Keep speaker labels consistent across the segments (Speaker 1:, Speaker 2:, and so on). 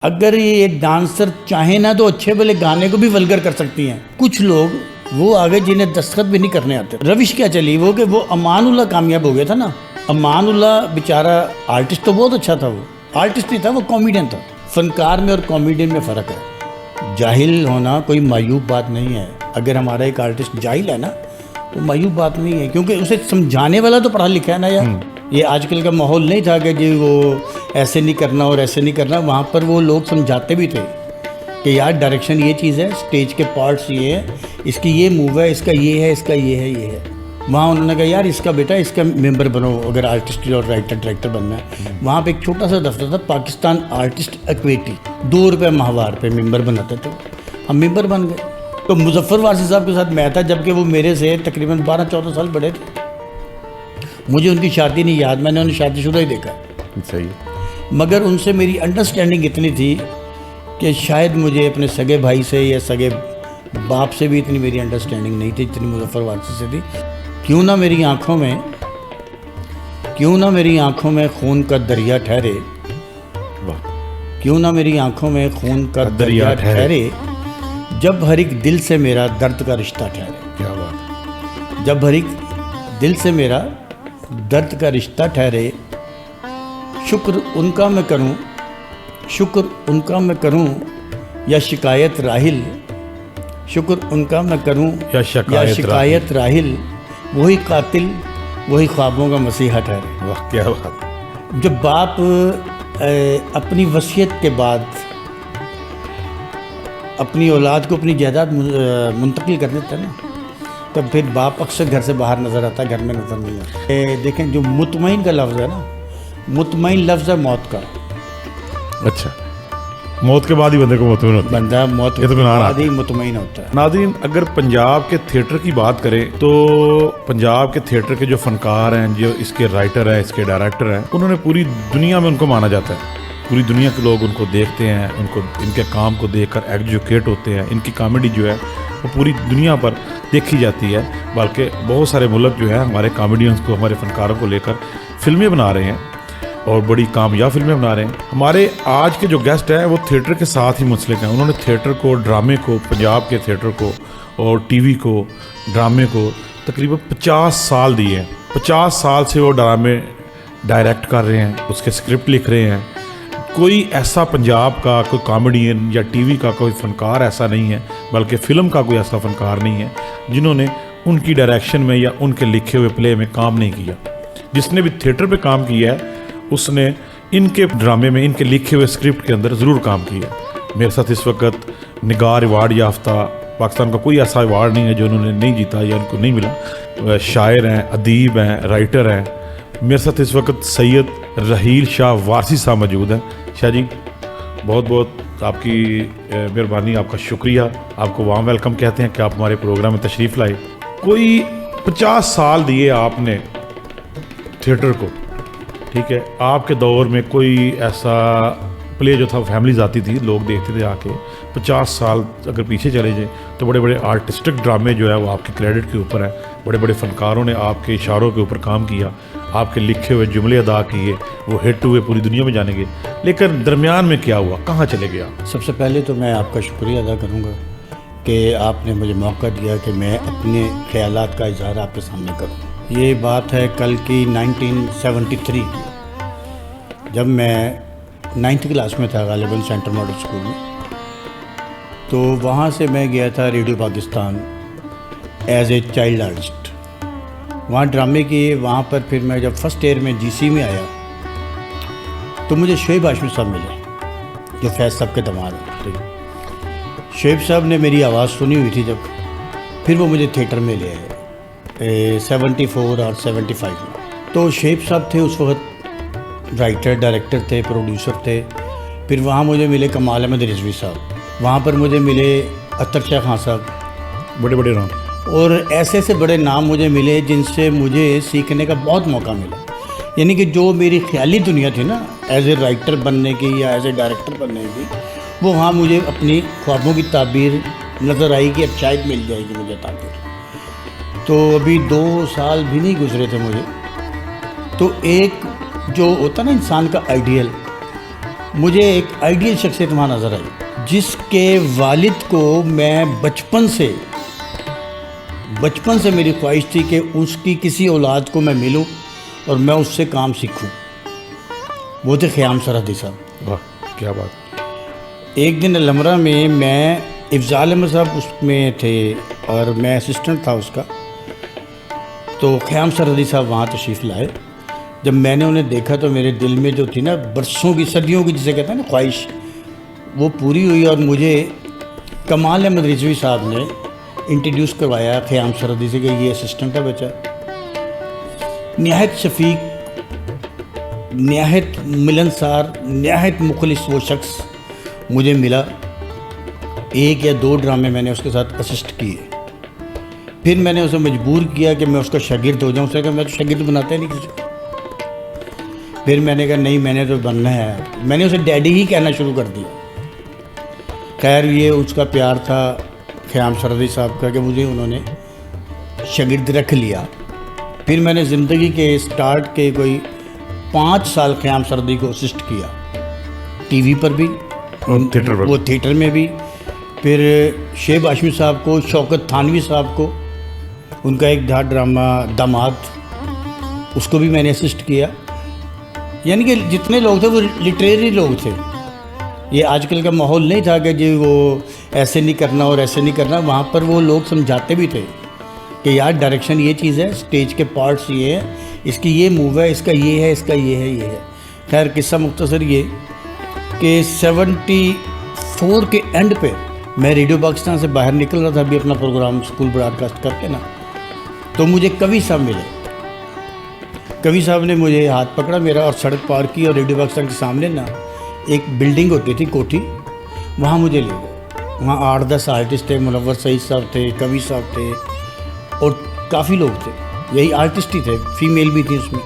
Speaker 1: अगर ये डांसर चाहे ना तो अच्छे भले गाने को भी वल्गर कर सकती हैं। कुछ लोग वो आगे जिन्हें दस्तखत भी नहीं करने आते। रविश क्या चली वो कि वो अमानुल्लाह कामयाब हो गया था ना। अमानुल्लाह बेचारा आर्टिस्ट तो बहुत अच्छा था, वो आर्टिस्ट नहीं था, वो कॉमेडियन था। फनकार में और कॉमेडियन में फ़र्क है। जाहिल होना कोई मायूब बात नहीं है। अगर हमारा एक आर्टिस्ट जाहिल है ना तो मायूब बात नहीं है, क्योंकि उसे समझाने वाला तो पढ़ा लिखा है ना यार। ये आजकल का माहौल नहीं था कि जी वो ऐसे नहीं करना और ऐसे नहीं करना। वहाँ पर वो लोग समझाते भी थे कि यार डायरेक्शन ये चीज़ है, स्टेज के पार्ट्स ये है, इसकी ये मूव है, इसका ये है, इसका ये है, ये है। वहाँ उन्होंने कहा यार इसका बेटा इसका मेंबर बनो अगर आर्टिस्ट और राइटर डायरेक्टर बनना है। वहाँ पे एक छोटा सा दफ्तर था, पाकिस्तान आर्टिस्ट इक्विटी, 2 रुपये माहवार पे मेंबर बनाते थे। हम मेंबर बन गए। तो मुजफ्फर वारसी साहब के साथ मैं था, जबकि वो मेरे से तकरीबन 12-14 साल बड़े थे। मुझे उनकी शादी नहीं याद, मैंने उन्हें शादीशुदा ही देखा।
Speaker 2: सही।
Speaker 1: मगर उनसे मेरी अंडरस्टैंडिंग इतनी थी कि शायद मुझे अपने सगे भाई से या सगे बाप से भी इतनी मेरी अंडरस्टैंडिंग नहीं थी जितनी मुजफ्फर वारसी से थी। क्यों ना मेरी आंखों में खून का दरिया ठहरे, क्यों ना मेरी आंखों में खून का दरिया ठहरे, जब हर एक दिल से मेरा दर्द का रिश्ता ठहरे।
Speaker 2: क्या बात।
Speaker 1: जब हर एक दिल से मेरा दर्द का रिश्ता ठहरे, शुक्र उनका मैं करूं या शिकायत राहिल, शुक्र उनका मैं करूं या शिकायत राहिल, वही कातिल वही ख्वाबों का मसीहा ठहरे।
Speaker 2: वाह क्या बात।
Speaker 1: जब बाप अपनी वसीयत के बाद अपनी औलाद को अपनी जायदाद मुंतकिल कर देता है ना, तब फिर बाप अक्सर घर से बाहर नज़र आता है, घर में नज़र नहीं आता। देखें जो मुतमईन का लफ्ज़ है ना, मुतमईन लफ्ज़ है मौत का।
Speaker 2: अच्छा, मौत के बाद ही बंदे को मुतमईन होता है।
Speaker 1: बंदा मौत के बाद ही मुतमईन होता है।
Speaker 2: नाज़रीन, अगर पंजाब के थिएटर की बात करें तो पंजाब के थिएटर के जो फनकार हैं, जो इसके राइटर हैं, इसके डायरेक्टर हैं, उन्होंने पूरी दुनिया में उनको माना जाता है। पूरी दुनिया के लोग उनको देखते हैं, उनको इनके काम को देखकर एजुकेट होते हैं। इनकी कॉमेडी जो है वो पूरी दुनिया पर देखी जाती है। बल्कि बहुत सारे मुल्क जो है हमारे कॉमेडियंस को, हमारे फनकारों को लेकर फिल्में बना रहे हैं और बड़ी कामयाब फिल्में बना रहे हैं। हमारे आज के जो गेस्ट हैं वो थिएटर के साथ ही मुंसलिक हैं। उन्होंने थिएटर को, ड्रामे को, पंजाब के थिएटर को और टीवी को, ड्रामे को तकरीबन 50 साल दिए हैं। 50 साल से वो ड्रामे डायरेक्ट कर रहे हैं, उसके स्क्रिप्ट लिख रहे हैं। कोई ऐसा पंजाब का कोई कॉमेडियन या टीवी का कोई फनकार ऐसा नहीं है, बल्कि फ़िल्म का कोई ऐसा फनकार नहीं है जिन्होंने उनकी डायरेक्शन में या उनके लिखे हुए प्ले में काम नहीं किया। जिसने भी थिएटर पे काम किया है उसने इनके ड्रामे में, इनके लिखे हुए स्क्रिप्ट के अंदर ज़रूर काम किया। मेरे साथ इस वक्त निगार अवार्ड याफ्ता, पाकिस्तान का कोई ऐसा अवार्ड नहीं है जो उन्होंने नहीं जीता या उनको नहीं मिला। शायर हैं, अदीब हैं, राइटर हैं। मेरे साथ इस वक्त सैयद रहील शाह वारसी साहब मौजूद हैं। शाह जी, बहुत बहुत आपकी मेहरबानी, आपका शुक्रिया। आपको वाम वेलकम कहते हैं कि आप हमारे प्रोग्राम में तशरीफ़ लाए। कोई 50 साल दिए आपने थिएटर को, ठीक है। आपके दौर में कोई ऐसा प्ले जो था फैमिलीज आती थी, लोग देखते थे आके। 50 साल अगर पीछे चले जाए तो बड़े बड़े आर्टिस्टिक ड्रामे जो है वो आपके क्रेडिट के ऊपर है। बड़े बड़े फनकारों ने आपके इशारों के ऊपर काम किया, आपके लिखे हुए जुमले अदा किए, वो हिट हुए, पूरी दुनिया में जाने गए। लेकिन दरमियान में क्या हुआ, कहाँ चले गया?
Speaker 1: सबसे पहले तो मैं आपका शुक्रिया अदा करूँगा कि आपने मुझे मौका दिया कि मैं अपने ख्यालात का इजहार आपके सामने करूँ। ये बात है कल की 1973 की, जब मैं 9th क्लास में था गालिबन सेंट्रल मॉडल स्कूल में। तो वहाँ से मैं गया था radio Pakistan as a child artist, वहाँ ड्रामे किए। वहाँ पर फिर मैं जब फर्स्ट ईयर में जीसी में आया तो मुझे शोएब हाशमी साहब मिले, जो फैज़ साहब के दामाद थे। शोएब साहब ने मेरी आवाज़ सुनी हुई थी जब, फिर वो मुझे थिएटर में ले आए 74 और 75 में। तो शोएब साहब थे उस वक्त राइटर, डायरेक्टर थे, प्रोड्यूसर थे। फिर वहाँ मुझे मिले कमाल अहमद रिजवी साहब, वहाँ पर मुझे मिले अख्तर शाह खान साहब,
Speaker 2: बड़े बड़े नाम।
Speaker 1: और ऐसे ऐसे बड़े नाम मुझे मिले जिनसे मुझे सीखने का बहुत मौका मिला। यानी कि जो मेरी ख्याली दुनिया थी ना एज ए राइटर बनने की या एज ए डायरेक्टर बनने की, वो वहाँ मुझे अपनी ख्वाबों की ताबीर नज़र आई कि अब शायद मिल जाएगी मुझे ताबीर। तो अभी 2 साल भी नहीं गुजरे थे मुझे, तो एक जो होता ना इंसान का आइडियल, मुझे एक आइडियल शख्सियत वहाँ नज़र आई, जिसके वालिद को मैं बचपन से मेरी ख्वाहिश थी कि उसकी किसी औलाद को मैं मिलूं और मैं उससे काम सीखूं। वो थे ख़याम सरहदी साहब।
Speaker 2: वाह, क्या बात।
Speaker 1: एक दिन अलमरा में मैं इफ़ज़ाल अहमद साहब उसमें थे और मैं असिस्टेंट था उसका। तो ख़याम सरहदी साहब वहाँ तशरीफ़ लाए। जब मैंने उन्हें देखा तो मेरे दिल में जो थी ना बरसों की, सदियों की, जिसे कहते हैं ना ख्वाहिश, वो पूरी हुई। और मुझे कमाल अहमद रिजवी साहब ने इंट्रोड्यूस करवाया ख़याम सरहदी से कि ये असिस्टेंट है बच्चा। नहायत शफीक, नहायत मिलनसार, नहायत मुखलिस वो शख्स मुझे मिला। 1 या 2 ड्रामे मैंने उसके साथ असिस्ट किए। फिर मैंने उसे मजबूर किया कि मैं उसका शागिर्द हो जाऊँ। उसने कहा मैं तो शागिर्द बनाता ही नहीं किसी को। फिर मैंने कहा नहीं, मैंने तो बनना है। मैंने उसे डैडी ही कहना शुरू कर दिया। खैर ये उसका प्यार था ख़याम सरहदी साहब का कि मुझे उन्होंने शागिर्द रख लिया। फिर मैंने ज़िंदगी के स्टार्ट के कोई 5 साल ख़याम सरहदी को असिस्ट किया, टीवी पर भी
Speaker 2: और थिएटर पर।
Speaker 1: वो थिएटर में भी। फिर शेब हाशमी साहब को, शौकत थानवी साहब को, उनका एक ड्रामा दामाद, उसको भी मैंने असिस्ट किया। यानी कि जितने लोग थे वो लिटरेरी लोग थे। ये आजकल का माहौल नहीं था कि जी वो ऐसे नहीं करना और ऐसे नहीं करना। वहाँ पर वो लोग समझाते भी थे कि यार डायरेक्शन ये चीज़ है, स्टेज के पार्ट्स ये है, इसकी ये मूव है, इसका ये है, इसका ये है, ये है। खैर किस्सा मुख्तसर ये कि 74 के एंड पे मैं रेडियो पाकिस्तान से बाहर निकल रहा था अभी अपना प्रोग्राम स्कूल ब्रॉडकास्ट करके ना, तो मुझे कवि साहब मिले। कवि साहब ने मुझे हाथ पकड़ा मेरा और सड़क पार की और रेडियो पाकिस्तान के सामने ना एक बिल्डिंग होती थी कोठी, वहाँ मुझे ले गए। वहाँ 8-10 आर्टिस्ट थे, मुनव्वर सईद साहब थे, कवि साहब थे और काफ़ी लोग थे। यही आर्टिस्ट ही थे, फीमेल भी थी उसमें।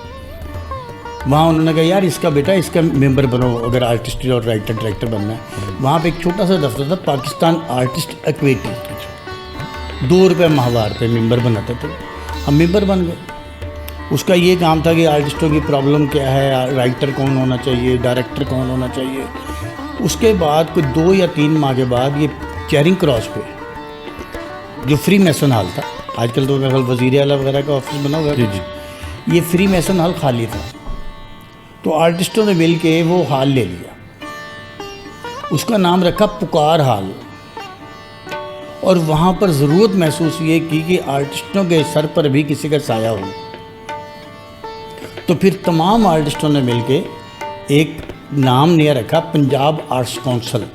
Speaker 1: वहाँ उन्होंने कहा यार इसका बेटा इसका मेंबर बनो अगर आर्टिस्ट और राइटर डायरेक्टर बनना है। वहाँ पे एक छोटा सा दफ्तर था, पाकिस्तान आर्टिस्ट एक्वेटी, 2 रुपये माहवार पे मेंबर बनाते थे। हम मेंबर बन गए। उसका ये काम था कि आर्टिस्टों की प्रॉब्लम क्या है, राइटर कौन होना चाहिए, डायरेक्टर कौन होना चाहिए। उसके बाद कोई 2 या 3 माह के बाद ये चेरिंग क्रॉस पे जो फ्री मैसन हॉल था, आजकल तो मेरे ख्याल वज़ीर आला वगैरह का ऑफिस बना हुआ है, ये फ्री मैसन हॉल खाली था। तो आर्टिस्टों ने मिल के वो हॉल ले लिया, उसका नाम रखा पुकार हॉल। और वहाँ पर ज़रूरत महसूस ये की कि आर्टिस्टों के सर पर भी किसी का साया हो। तो फिर तमाम आर्टिस्टों ने मिलके एक नाम नया रखा, पंजाब आर्ट्स काउंसिल।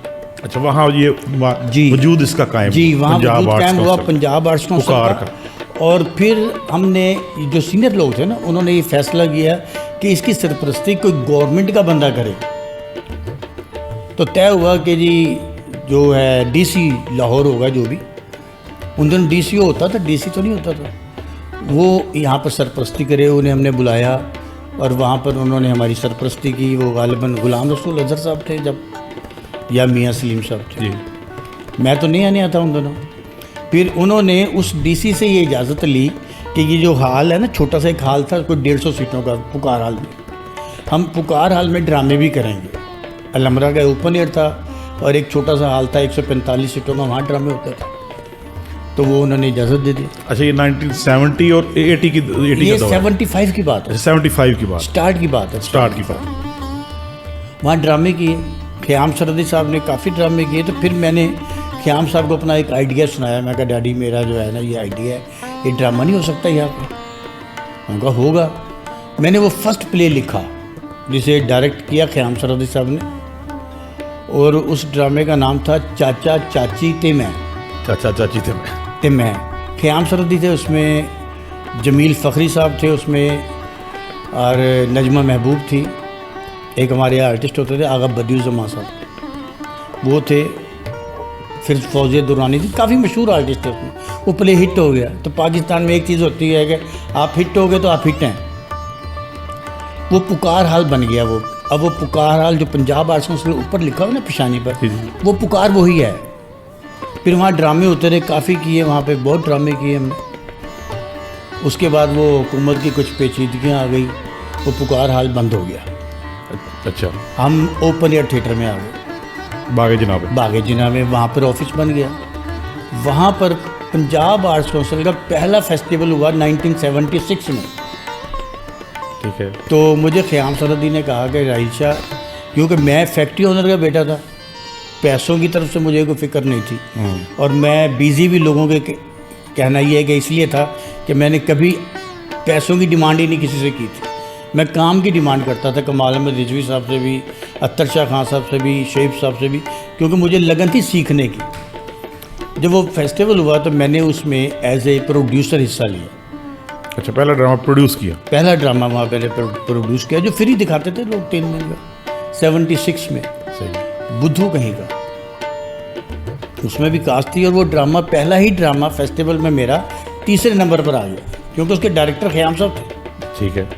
Speaker 2: अच्छा, वहाँ ये
Speaker 1: जी
Speaker 2: वजूद इसका कायम,
Speaker 1: जी वहाँ वजूद कायम हुआ
Speaker 2: काउंसिल।
Speaker 1: पंजाब आर्ट्स काउंसिल का। और फिर हमने जो सीनियर लोग थे ना, उन्होंने ये फैसला किया कि इसकी सरपरस्ती कोई गवर्नमेंट का बंदा करे। तो तय हुआ कि जी जो है डीसी लाहौर होगा, जो भी उन दिनों डीसीओ होता था, डीसी तो नहीं होता था, वो यहाँ पर सरपरस्ती करे। उन्हें हमने बुलाया और वहाँ पर उन्होंने हमारी सरपरस्ती की। वो गालिबन गुलाम रसूल अजहर साहब थे जब, या मियाँ सलीम साहब थे, मैं तो नहीं आने आता उन दोनों। फिर उन्होंने उस डीसी से ये इजाज़त ली कि ये जो हॉल है ना, छोटा सा एक हॉल था कोई 150 सीटों का, पुकार हॉल में हम पुकार हॉल में ड्रामे भी करेंगे। अलमरा का ओपन एयर था और एक छोटा सा हॉल था 145 सीटों का, वहाँ ड्रामे होता था। तो वो उन्होंने इजाज़त दे दी।
Speaker 2: अच्छा, ये 1970 और 80 की, 80
Speaker 1: ये
Speaker 2: का दौर है।
Speaker 1: 75 की बात है,
Speaker 2: 75 की बात,
Speaker 1: स्टार्ट की बात है,
Speaker 2: स्टार्ट की बात।
Speaker 1: वहाँ ड्रामे किए। ख़याम सरहदी साहब ने काफ़ी ड्रामे किए। तो फिर मैंने ख़याम साहब को अपना एक आइडिया सुनाया। मैं कहा डैडी मेरा जो है ना ये आइडिया है, ये ड्रामा नहीं हो सकता यहाँ पे। उनका होगा। मैंने वो फर्स्ट प्ले लिखा जिसे डायरेक्ट किया ख़याम सरहदी साहब ने, और उस ड्रामे का नाम था चाचा चाची ते मैं।
Speaker 2: चाचा चाची थे
Speaker 1: मैं ख़याम सरहदी थे उसमें, जमील फ़खरी साहब थे उसमें, और नजमा महबूब थी। एक हमारे आर्टिस्ट होते थे आगा बदियुज़्ज़मान साहब, वो थे। फिर फौजिया दुरानी थी, काफ़ी मशहूर आर्टिस्ट थे उसमें। वो प्ले हिट हो गया। तो पाकिस्तान में एक चीज़ होती है कि आप हिट हो गए तो आप हिट हैं। वो पुकार हाल बन गया वो। अब वो पुकार हाल जो पंजाब आर्ट्स काउंसिल ऊपर लिखा हुआ ना पेशानी पर, वो पुकार वही है। फिर वहाँ ड्रामे होते रहे, काफ़ी किए वहाँ पे, बहुत ड्रामे किए हमने। उसके बाद वो हुकूमत की कुछ पेचीदगियाँ आ गई, वो पुकार हाल बंद हो गया।
Speaker 2: अच्छा,
Speaker 1: हम ओपन एयर थिएटर में आ गए,
Speaker 2: बागे जनाब है।
Speaker 1: बागे जिना में। वहाँ पर ऑफिस बन गया। वहाँ पर पंजाब आर्ट्स काउंसिल का पहला फेस्टिवल हुआ 1976 में।
Speaker 2: ठीक है।
Speaker 1: तो मुझे ख़याम सरहदी ने कहा कि राहिल शाह, क्योंकि मैं फैक्ट्री ओनर का बेटा था, पैसों की तरफ से मुझे कोई फिक्र नहीं थी, और मैं बिज़ी भी लोगों के कहना ये है कि इसलिए था कि मैंने कभी पैसों की डिमांड ही नहीं किसी से की थी। मैं काम की डिमांड करता था, कमाल अहमद रिजवी साहब से भी, अत्तर शाह खान साहब से भी, शेब साहब से भी, क्योंकि मुझे लगन थी सीखने की। जब वो फेस्टिवल हुआ तो मैंने उसमें एज ए प्रोड्यूसर हिस्सा लिया।
Speaker 2: अच्छा, पहला ड्रामा प्रोड्यूस किया।
Speaker 1: पहला ड्रामा वहाँ पहले प्रोड्यूस किया, जो फ्री दिखाते थे लोग 3 दिन का, 76 में,
Speaker 2: सही।
Speaker 1: बुद्धू कहीं का, उसमें भी कास्ट थी। और वो ड्रामा, पहला ही ड्रामा फेस्टिवल में मेरा तीसरे नंबर पर आ गया, क्योंकि उसके डायरेक्टर ख़याम साहब थे।
Speaker 2: ठीक है।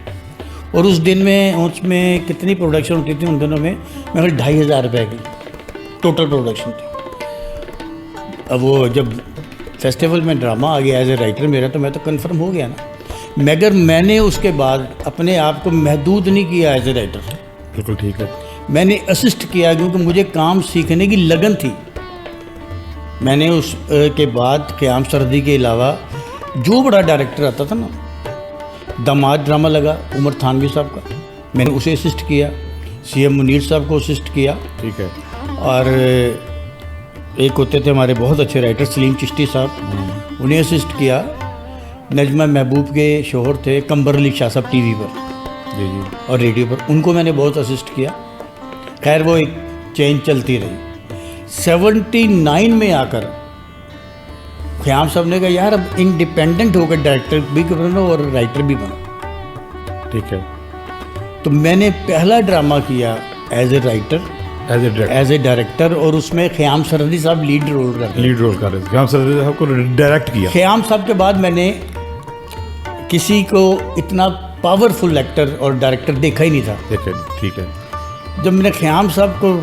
Speaker 1: और उस दिन में उसमें कितनी प्रोडक्शन होती थी उन दिनों में, मेरे 2500 रुपये की टोटल प्रोडक्शन थी। अब वो जब फेस्टिवल में ड्रामा आ गया एज ए राइटर मेरा, तो मैं तो कंफर्म हो गया ना, मगर मैंने उसके बाद अपने आप को महदूद नहीं किया एज ए राइटर।
Speaker 2: बिल्कुल ठीक है।
Speaker 1: मैंने असिस्ट किया, क्योंकि मुझे काम सीखने की लगन थी। मैंने उस के बाद क़याम सरहदी के अलावा जो बड़ा डायरेक्टर आता था ना, दामाद ड्रामा लगा उमर थानवी साहब का, मैंने उसे असिस्ट किया। CM मुनीर साहब को असिस्ट किया।
Speaker 2: ठीक है।
Speaker 1: और एक होते थे हमारे बहुत अच्छे राइटर सलीम चिश्ती साहब, उन्हें असिस्ट किया। नजमा महबूब के शोहर थे कंबर अली शाह साहब टीवी पर
Speaker 2: जी जी।
Speaker 1: और रेडियो पर, उनको मैंने बहुत असिस्ट किया। खैर वो एक चेंज चलती रही। 79 में आकर ख़याम साहब ने कहा, यार अब इंडिपेंडेंट होकर डायरेक्टर भी बनो और राइटर भी बनो।
Speaker 2: ठीक है।
Speaker 1: तो मैंने पहला ड्रामा किया as a writer, as a director, और उसमें ख़याम सरहदी साहब लीड रोल कर रहे।
Speaker 2: लीड रोल कर रहे थे। ख़याम सरहदी साहब को डायरेक्ट किया।
Speaker 1: ख़याम साहब के बाद मैंने किसी को इतना पावरफुल एक्टर और डायरेक्टर देखा ही नहीं था।
Speaker 2: देखिए, ठीक है।
Speaker 1: जब मैंने ख़याम साहब को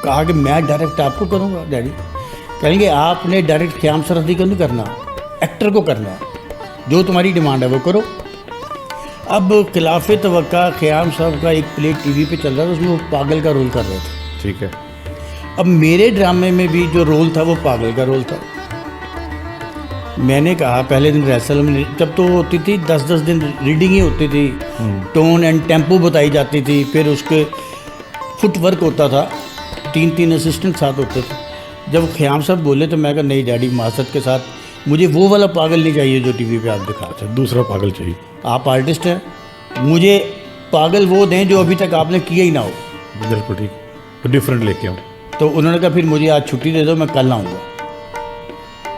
Speaker 1: कहा कि मैं डायरेक्ट आपको करूँगा डैडी, कहेंगे आपने डायरेक्ट ख़याम सरहदी को नहीं करना, एक्टर को करना है, जो तुम्हारी डिमांड है वो करो। अब खिलाफ तवक्का ख़याम साहब का एक प्ले टीवी पे चल रहा था, उसमें वो पागल का रोल कर रहे थे।
Speaker 2: ठीक है।
Speaker 1: अब मेरे ड्रामे में भी जो रोल था वो पागल का रोल था। मैंने कहा पहले दिन रिहर्सल में, जब तो होती थी 10-10 दिन रीडिंग ही होती थी, टोन एंड टेम्पो बताई जाती थी, फिर उसके फुटवर्क होता था, 3-3 असिस्टेंट साथ होते थे। जब ख़याम साहब बोले तो मैं कहा नहीं डैडी, मासत के साथ मुझे वो वाला पागल नहीं चाहिए जो टीवी पे आप दिखाते हैं,
Speaker 2: दूसरा पागल चाहिए।
Speaker 1: आप आर्टिस्ट हैं, मुझे पागल वो दें जो अभी तक आपने किया ही ना हो।
Speaker 2: बिल्कुल ठीक, तो डिफरेंट लेके आऊँ।
Speaker 1: तो उन्होंने कहा फिर मुझे आज छुट्टी दे दो, मैं कल आऊँगा।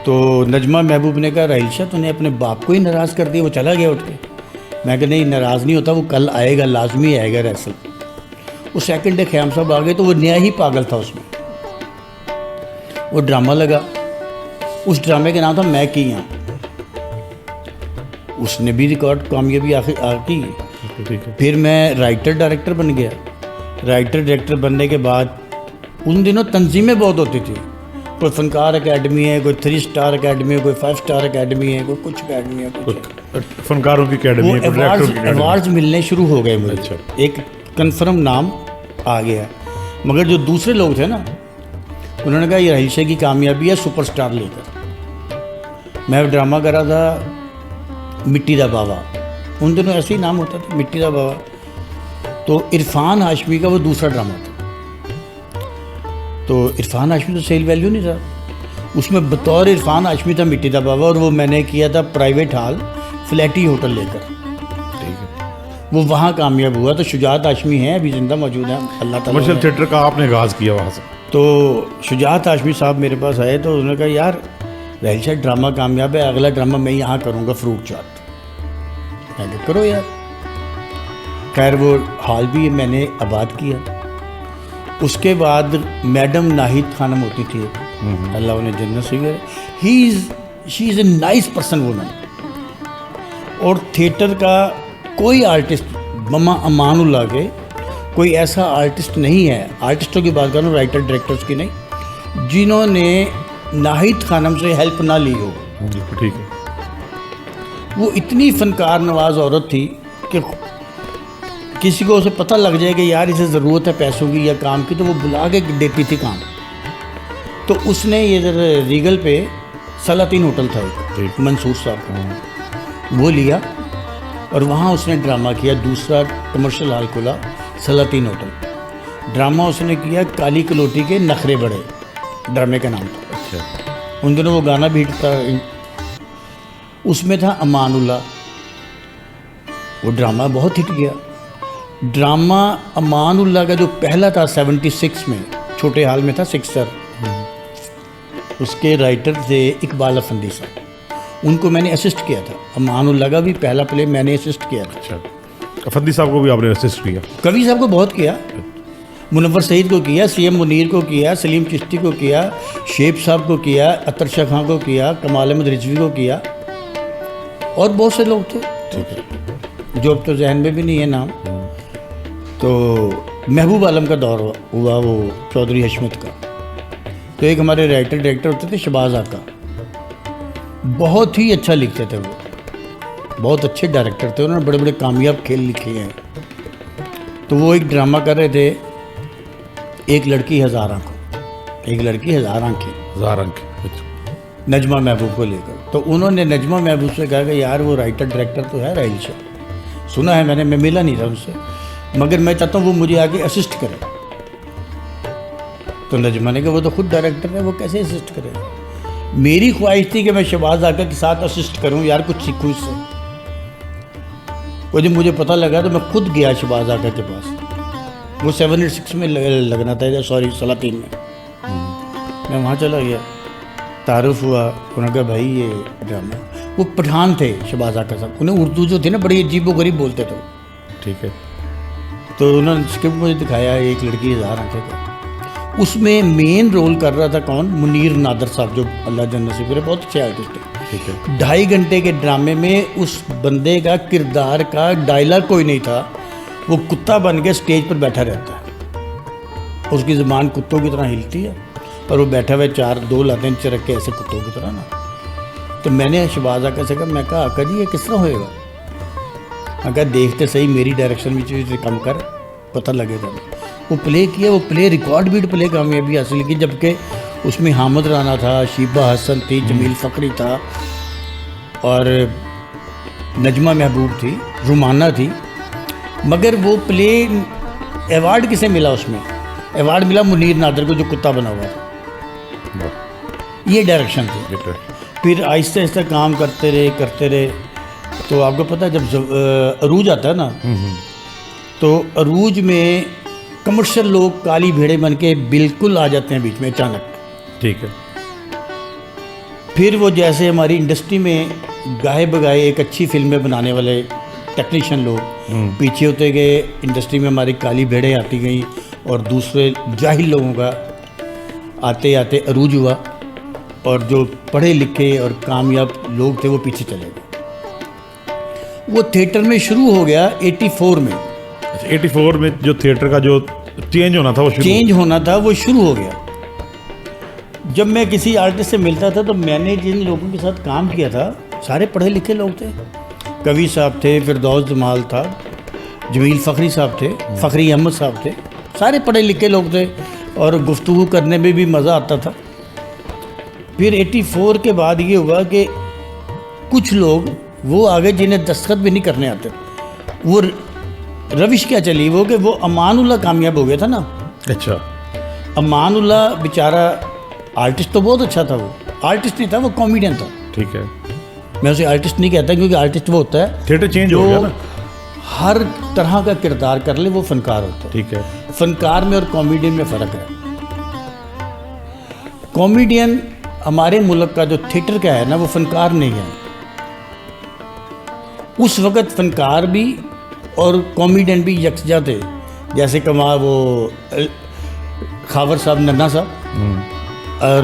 Speaker 1: तो नजमा महबूब ने कहा राहिल शाह तूने अपने बाप को ही नाराज़ कर दिया, वो चला गया उठ के। मैं कहा नहीं, नाराज़ नहीं होता, वो कल आएगा, लाजमी आएगा रिहर्सल। वो सेकंड डे ख़याम साहब आ गए, तो वो नया ही पागल था उसमें। वो ड्रामा लगा, उस ड्रामे का नाम था मैं की यहाँ। उसने भी रिकॉर्ड कामयाबी आकी।
Speaker 2: ठीक है।
Speaker 1: फिर मैं राइटर डायरेक्टर बन गया। राइटर डायरेक्टर बनने के बाद उन दिनों तंजीमें बहुत होती थी, कोई फनकार एकेडमी है, कोई 3 स्टार एकेडमी है, कोई 5 स्टार एकेडमी है, कोई कुछ एकेडमी है, कुछ
Speaker 2: फनकारों की एकेडमी है,
Speaker 1: अवार्ड्स मिलने शुरू हो गए मुझे।
Speaker 2: अच्छा।
Speaker 1: एक कन्फर्म नाम आ गया। मगर जो दूसरे लोग थे ना, उन्होंने कहा ये राहिल शाह की कामयाबी है सुपरस्टार लेकर। मैं ड्रामा कर रहा था मिट्टी दा बाबा, उन दिनों ऐसे ही नाम होता था, मिट्टी दा बाबा। तो इरफान हाशमी का वो दूसरा ड्रामा था। तो इरफान हाशमी तो सेल वैल्यू नहीं था, उसमें बतौर इरफान हाशमी था मिट्टी दा बाबा, और वो मैंने किया था प्राइवेट हॉल फ्लैटी होटल लेकर।
Speaker 2: ठीक है।
Speaker 1: वो वहाँ कामयाब हुआ। तो शुजात हाशमी हैं, अभी जिंदा मौजूद हैं, अल्लाह ताला।
Speaker 2: कमर्शियल थिएटर का आपने आगाज़ किया वहाँ से।
Speaker 1: तो शुजात हाशमी साहब मेरे पास आए, तो उन्होंने कहा यार राहिल शाह ड्रामा कामयाब है, अगला ड्रामा मैं यहाँ करूँगा फ्रूट चाट। मैं कहा करो यार। खैर वो हॉल भी मैंने आबाद किया। उसके बाद मैडम नाहिद खानम होती थी, अल्लाह उन्हें जन्नत से करे, she is a nice person woman. और थिएटर का कोई आर्टिस्ट ममा अमानुल्लाह के कोई ऐसा आर्टिस्ट नहीं है, आर्टिस्टों की बात करूँ, राइटर डायरेक्टर्स की नहीं, जिन्होंने नाहिद खानम से हेल्प ना ली हो।
Speaker 2: ठीक है।
Speaker 1: वो इतनी फनकार नवाज औरत थी कि किसी को उसे पता लग जाए कि यार इसे ज़रूरत है पैसों की या काम की, तो वो बुला के देती थी काम। तो उसने ये इधर रीगल पे सलातीन होटल था एक,
Speaker 2: ठीक।
Speaker 1: मंसूर साहब का, वो लिया और वहाँ उसने ड्रामा किया। दूसरा कमर्शियल हॉल खोला सलातीन होटल। ड्रामा उसने किया काली कलोटी के नखरे बड़े, ड्रामे का नाम था।
Speaker 2: अच्छा।
Speaker 1: उन दिनों वो गाना भी हिट था। उसमें था अमानुल्लाह, वो ड्रामा बहुत हिट गया। ड्रामा अमानुल्लाह का जो पहला था 76 में, छोटे हाल में था, सिक्सर, उसके राइटर थे इकबाल अफंदी साहब। उनको मैंने असिस्ट किया था। अमानुल्लाह का भी पहला प्ले मैंने असिस्ट किया था।
Speaker 2: अच्छा, अफंदी साहब को भी आपने असिस्ट किया?
Speaker 1: कवि साहब को बहुत किया, मुनव्वर सईद को किया, सीएम मुनीर को किया, सलीम चिश्ती को किया, शेख साहब को किया, अतर शाह खां को किया, कमाल अहमद रिजवी को किया, और बहुत से लोग थे।
Speaker 2: ठीक है।
Speaker 1: जो अब तो जहन में भी नहीं है नाम। तो महबूब आलम का दौर हुआ वो चौधरी हशमत का। तो एक हमारे राइटर डायरेक्टर होते थे शबाज आका, बहुत ही अच्छा लिखते थे वो, बहुत अच्छे डायरेक्टर थे, उन्होंने बड़े बड़े कामयाब खेल लिखे हैं। तो वो एक ड्रामा कर रहे थे, एक लड़की हजार आंखों, एक लड़की हजार आंखें,
Speaker 2: 1000 अंक। अच्छा।
Speaker 1: नजमा महबूब को लेकर। तो उन्होंने नजमा महबूब से कहा कि यार वो राइटर डायरेक्टर तो है राहिल शाह, सुना है मैंने, मैं मिला नहीं था उनसे, मगर मैं चाहता हूँ वो मुझे आके असिस्ट करे। तो नजमा ने कहा वो तो खुद डायरेक्टर है, वो कैसे असिस्ट करेगा। मेरी ख्वाहिश थी कि मैं शहबाज आका के साथ असिस्ट करूँ, यार कुछ सीखूँ इससे। वो जब मुझे पता लगा तो मैं खुद गया शहबाज आका के पास। वो 786 में लगना था, सॉरी सलातीन में। मैं वहाँ चला गया, तारुफ हुआ, उन्होंने कहा भाई ये ड्रामा, वो पठान थे शहबाज आका साहब, उन्हें उर्दू जो थी ना बड़ी अजीब व गरीब बोलते थे।
Speaker 2: ठीक है।
Speaker 1: तो उन्होंने स्क्रिप्ट मुझे दिखाया, एक लड़की 1000 आंखें का। उसमें मेन रोल कर रहा था कौन, मुनीर नादर साहब, जो अल्लाह जन्नत से करे, बहुत अच्छे आर्टिस्ट है।
Speaker 2: ठीक है।
Speaker 1: 2.5 घंटे के ड्रामे में उस बंदे का किरदार का डायलॉग कोई नहीं था, वो कुत्ता बन के स्टेज पर बैठा रहता है, उसकी ज़ुबान कुत्तों की तरह हिलती है, और वो बैठा हुआ 4-2 लातें चिरक के ऐसे कुत्तों की तरह ना। तो मैंने शहबाज आका से कहा, मैं कहा आका जी ये किस तरह होएगा। आका देखते सही मेरी डायरेक्शन में कम कर, पता लगेगा। वो प्ले किया, वो प्ले रिकॉर्ड बीट प्ले कामयाबी हासिल की, जबकि उसमें हामिद राना था, शीबा हसन थी, जमील फ़खरी था, और नजमा महबूब थी, रुमाना थी। मगर वो प्ले अवार्ड किसे मिला, उसमें अवार्ड मिला मुनीर नादर को, जो कुत्ता बना हुआ था। ये डायरेक्शन थी। फिर आहिस्ते आहिस्ते काम करते रहे। तो आपको पता है जब अरूज आता है ना, तो अरूज में कमर्शियल लोग काली भेड़े बन के बिल्कुल आ जाते हैं बीच में अचानक।
Speaker 2: ठीक है।
Speaker 1: फिर वो जैसे हमारी इंडस्ट्री में गाहे बगाए एक अच्छी फिल्में बनाने वाले टेक्नीशियन लोग पीछे होते गए, इंडस्ट्री में हमारी काली भेड़ें आती गई, और दूसरे जाहिल लोगों का आते आते अरूज हुआ, और जो पढ़े लिखे और कामयाब लोग थे वो पीछे चले गए। वो थिएटर में शुरू हो गया 84 में।
Speaker 2: 84 में जो थिएटर का जो चेंज होना था, वो
Speaker 1: शुरू हो गया। जब मैं किसी आर्टिस्ट से मिलता था तो मैंने जिन लोगों के साथ काम किया था सारे पढ़े लिखे लोग थे। कवि साहब थे, फिरदौस जमाल था, जमील फ़खरी साहब थे, फ़खरी अहमद साहब थे, सारे पढ़े लिखे लोग थे, और गुफ्तगू करने में भी मज़ा आता था। फिर 84 के बाद ये हुआ कि कुछ लोग वो आ गए जिन्हें दस्तखत भी नहीं करने आते। वो रविश क्या चली वो कि वो अमानुल्लाह कामयाब हो गया था ना।
Speaker 2: अच्छा।
Speaker 1: अमानुल्लाह बेचारा आर्टिस्ट तो बहुत अच्छा था, वो आर्टिस्ट नहीं था, वो कॉमेडियन था।
Speaker 2: ठीक है।
Speaker 1: मैं उसे आर्टिस्ट नहीं कहता, क्योंकि आर्टिस्ट वो होता है
Speaker 2: थिएटर चेंज हो गया ना,
Speaker 1: हर तरह का किरदार कर ले, वो फनकार होता है।
Speaker 2: ठीक है।
Speaker 1: फनकार में और कॉमेडियन में फ़र्क है। कॉमेडियन हमारे मुल्क का जो थिएटर का है ना, वो फनकार नहीं है। उस वक़्त फनकार भी और कॉमेडियन भी यकजा थे। जैसे कमाल वो खावर साहब, नन्ना साहब और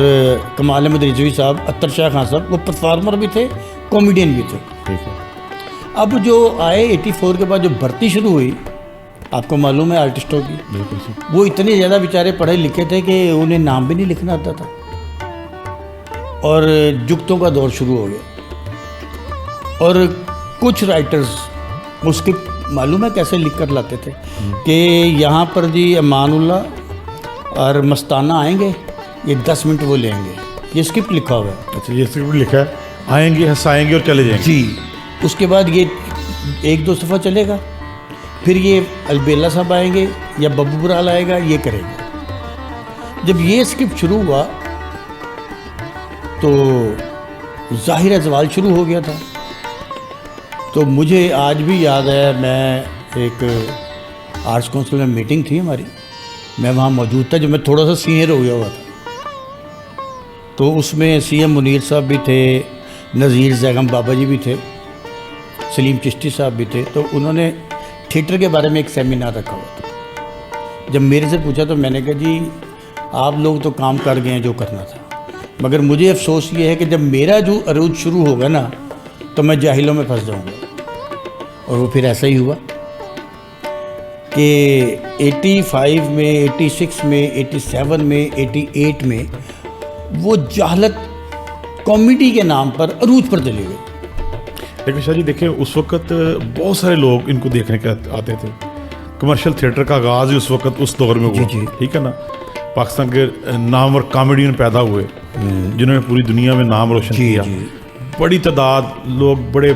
Speaker 1: कमाल अहमद रिजवी साहब, अतर शाह खां साहब, वो परफॉर्मर भी थे, कॉमेडियन भी थे।
Speaker 2: ठीक है।
Speaker 1: अब जो आए 84 के बाद जो भर्ती शुरू हुई, आपको मालूम है आर्टिस्टों की,
Speaker 2: बिल्कुल सही।
Speaker 1: वो इतने ज़्यादा बेचारे पढ़े लिखे थे कि उन्हें नाम भी नहीं लिखना आता था, और जुगतों का दौर शुरू हो गया। और कुछ राइटर्स उसके मालूम है कैसे लिख कर लाते थे कि यहाँ पर जी अमानुल्लाह और मस्ताना आएंगे, ये 10 मिनट वो लेंगे, ये स्क्रिप्ट लिखा हुआ है।
Speaker 2: अच्छा, ये स्क्रिप्ट लिखा है, आएंगे हंसाएंगे और चले जाएंगे
Speaker 1: जी। उसके बाद ये 1-2 सफ़ा चलेगा, फिर ये अलबेला साहब आएंगे या बब्बू बुराल आएगा, ये करेगा। जब ये स्क्रिप्ट शुरू हुआ तो ज़ाहिर सवाल शुरू हो गया था। तो मुझे आज भी याद है, मैं एक आर्ट्स काउंसिल में मीटिंग थी हमारी, मैं वहाँ मौजूद था जब मैं थोड़ा सा सीनियर हो गया हुआ था। तो उसमें सीएम मुनीर साहब भी थे, नज़ीर जैगम बाबा जी भी थे, सलीम चिश्ती साहब भी थे। तो उन्होंने थिएटर के बारे में एक सेमिनार रखा हुआ था। जब मेरे से पूछा तो मैंने कहा जी आप लोग तो काम कर गए हैं जो करना था, मगर मुझे अफसोस ये है कि जब मेरा जो अरूज शुरू होगा ना तो मैं जाहिलों में फंस जाऊंगा। और वो फिर ऐसा ही हुआ कि 85 में, 86 में, 87 में, 88 में वो जाहलत कॉमेडी के नाम पर अरूज पर चले गए।
Speaker 2: लेकिन शाह जी देखिए, उस वक्त बहुत सारे लोग इनको देखने के आते थे। कमर्शियल थिएटर का आगाज़ ही उस वक्त उस दौर में हुआ, ठीक है ना। पाकिस्तान के नामवर कॉमेडियन पैदा हुए जिन्होंने पूरी दुनिया में नाम रोशन किया। बड़ी तादाद लोग बड़े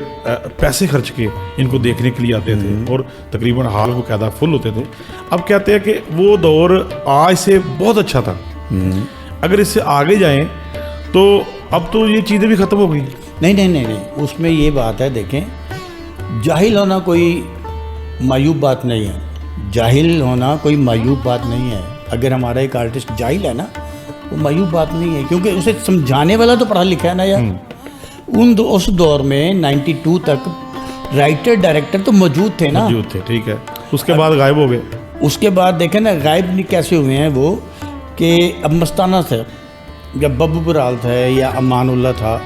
Speaker 2: पैसे खर्च के इनको देखने के लिए आते थे और तकरीबन हाल वो कायदा फुल होते थे। अब कहते हैं कि वो दौर आज से बहुत अच्छा था, अगर इससे आगे जाएं तो अब तो ये चीज़ें भी ख़त्म हो गई।
Speaker 1: नहीं, उसमें ये बात है, देखें, जाहिल होना कोई मायूब बात नहीं है। जाहिल होना कोई मायूब बात नहीं है। अगर हमारा एक आर्टिस्ट जाहिल है ना, वो मायूब बात नहीं है, क्योंकि उसे समझाने वाला तो पढ़ा लिखा है ना यार। उस दौर में 92 तक राइटर डायरेक्टर तो मौजूद थे ना,
Speaker 2: मौजूद थे, ठीक है। उसके बाद गायब हो गए।
Speaker 1: उसके बाद देखें ना गायब नहीं कैसे हुए हैं वो, कि अब मस्ताना थे या बब्बू बुराल थे या अमानुल्लाह था,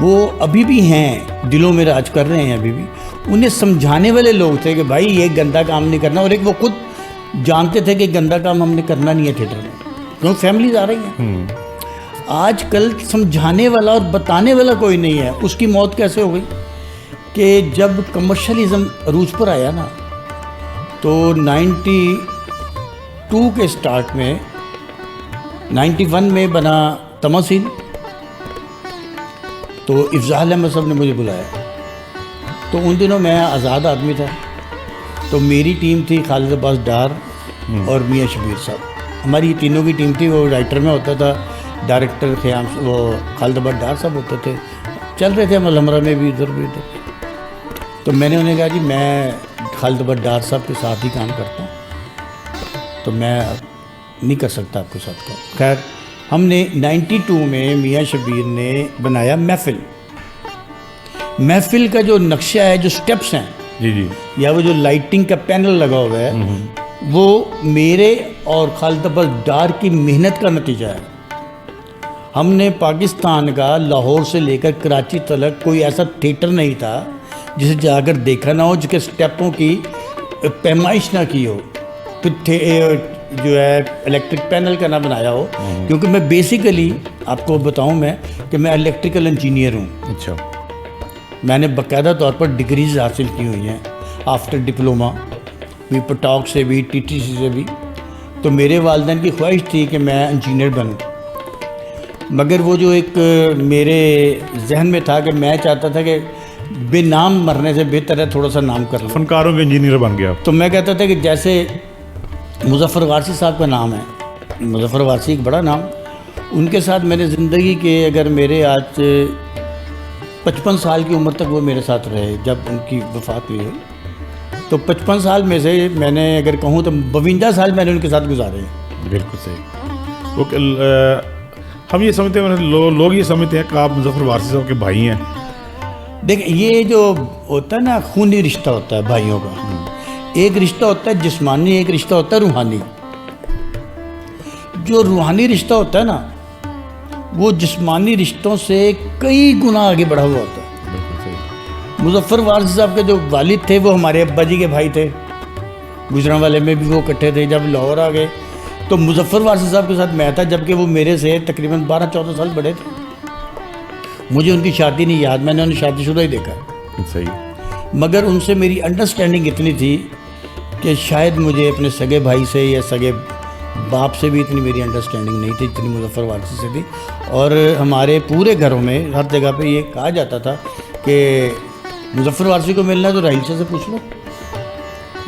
Speaker 1: वो अभी भी हैं, दिलों में राज कर रहे हैं अभी भी। उन्हें समझाने वाले लोग थे कि भाई ये गंदा काम नहीं करना, और एक वो खुद जानते थे कि गंदा काम हमने करना नहीं है थिएटर में, क्योंकि फैमिलीज आ रही हैं। आजकल समझाने वाला और बताने वाला कोई नहीं है। उसकी मौत कैसे हो गई कि जब कमर्शलिज्म अरूज पर आया ना, तो 92 के स्टार्ट में 91 में बना तमासील। तो इफ़ज़ाल अहमद साहब ने मुझे बुलाया, तो उन दिनों मैं आज़ाद आदमी था। तो मेरी टीम थी खालिद अब्बास डार और मियाँ शबीर साहब, हमारी तीनों की टीम थी। वो राइटर में होता था, डायरेक्टर ख़याम वो खालिद अब्बास डार साहब होते थे, चल रहे थे हम अलमरा में भी इधर भी इधर। तो मैंने उन्हें कहा जी मैं खालिद अब्बास डार साहब के साथ ही काम करता हूँ, तो मैं नहीं कर सकता आपके साथ काम। खैर हमने 92 में मियाँ शबीर ने बनाया महफिल का जो नक्शा है, जो स्टेप्स हैं
Speaker 2: जी,
Speaker 1: या वो जो लाइटिंग का पैनल लगा हुआ है, वो मेरे और खालिद अब्बास डार की मेहनत का नतीजा है। हमने पाकिस्तान का लाहौर से लेकर कराची तक कोई ऐसा थिएटर नहीं था जिसे जाकर देखा ना हो, जिसके स्टेपों की पैमाइश ना की हो, फिर जो है इलेक्ट्रिक पैनल का ना बनाया हो। क्योंकि मैं बेसिकली आपको बताऊं मैं कि मैं इलेक्ट्रिकल इंजीनियर हूँ।
Speaker 2: अच्छा।
Speaker 1: मैंने बाकायदा तौर पर डिग्रीज हासिल की हुई हैं आफ्टर डिप्लोमा, भी पटौक से भी, टीटीसी से भी। तो मेरे वालिदैन की ख्वाहिश थी कि मैं इंजीनियर बनूं, मगर वो जो एक मेरे जहन में था कि मैं चाहता था कि बेनाम मरने से बेहतर है थोड़ा सा नाम कर लूं।
Speaker 2: फनकारों के इंजीनियर बन गया।
Speaker 1: तो मैं कहता था कि जैसे मुज़फ़्फ़र वारसी साहब का नाम है, मुज़फ़्फ़र वारसी एक बड़ा नाम, उनके साथ मैंने ज़िंदगी के, अगर मेरे आज 55 साल की उम्र तक वो मेरे साथ रहे, जब उनकी वफ़ात हुई है, तो 55 साल में से मैंने अगर कहूँ तो 52 साल मैंने उनके साथ गुजारे हैं।
Speaker 2: बिल्कुल सही। वो हम ये समझते हैं, लोग ये समझते हैं कि आप मुज़फ़्फ़र वारसी साहब के भाई हैं।
Speaker 1: देखिए ये जो होता है ना, खूनी रिश्ता होता है भाइयों का। एक रिश्ता होता है जिस्मानी, एक रिश्ता होता है रूहानी। जो रूहानी रिश्ता होता है ना, वो जिस्मानी रिश्तों से कई गुना आगे बढ़ा हुआ होता है। मुज़फ़्फ़र वारसी साहब के जो वालिद थे वो हमारे अब्बा जी के भाई थे, गुजरांवाले में भी वो इकट्ठे थे। जब लाहौर आ गए तो मुज़फ़्फ़र वारसी साहब के साथ मैं था, जबकि वो मेरे से तकरीबन 12-14 साल बड़े थे। मुझे उनकी शादी नहीं याद, मैंने उन्हें शादीशुदा ही देखा।
Speaker 2: सही।
Speaker 1: मगर उनसे मेरी अंडरस्टैंडिंग इतनी थी कि शायद मुझे अपने सगे भाई से या सगे बाप से भी इतनी मेरी अंडरस्टैंडिंग नहीं थी जितनी मुजफ्फर वारसी से थी। और हमारे पूरे घरों में हर जगह पे ये कहा जाता था कि मुजफ्फर वारसी को मिलना है तो राहिल शाह से पूछ लो,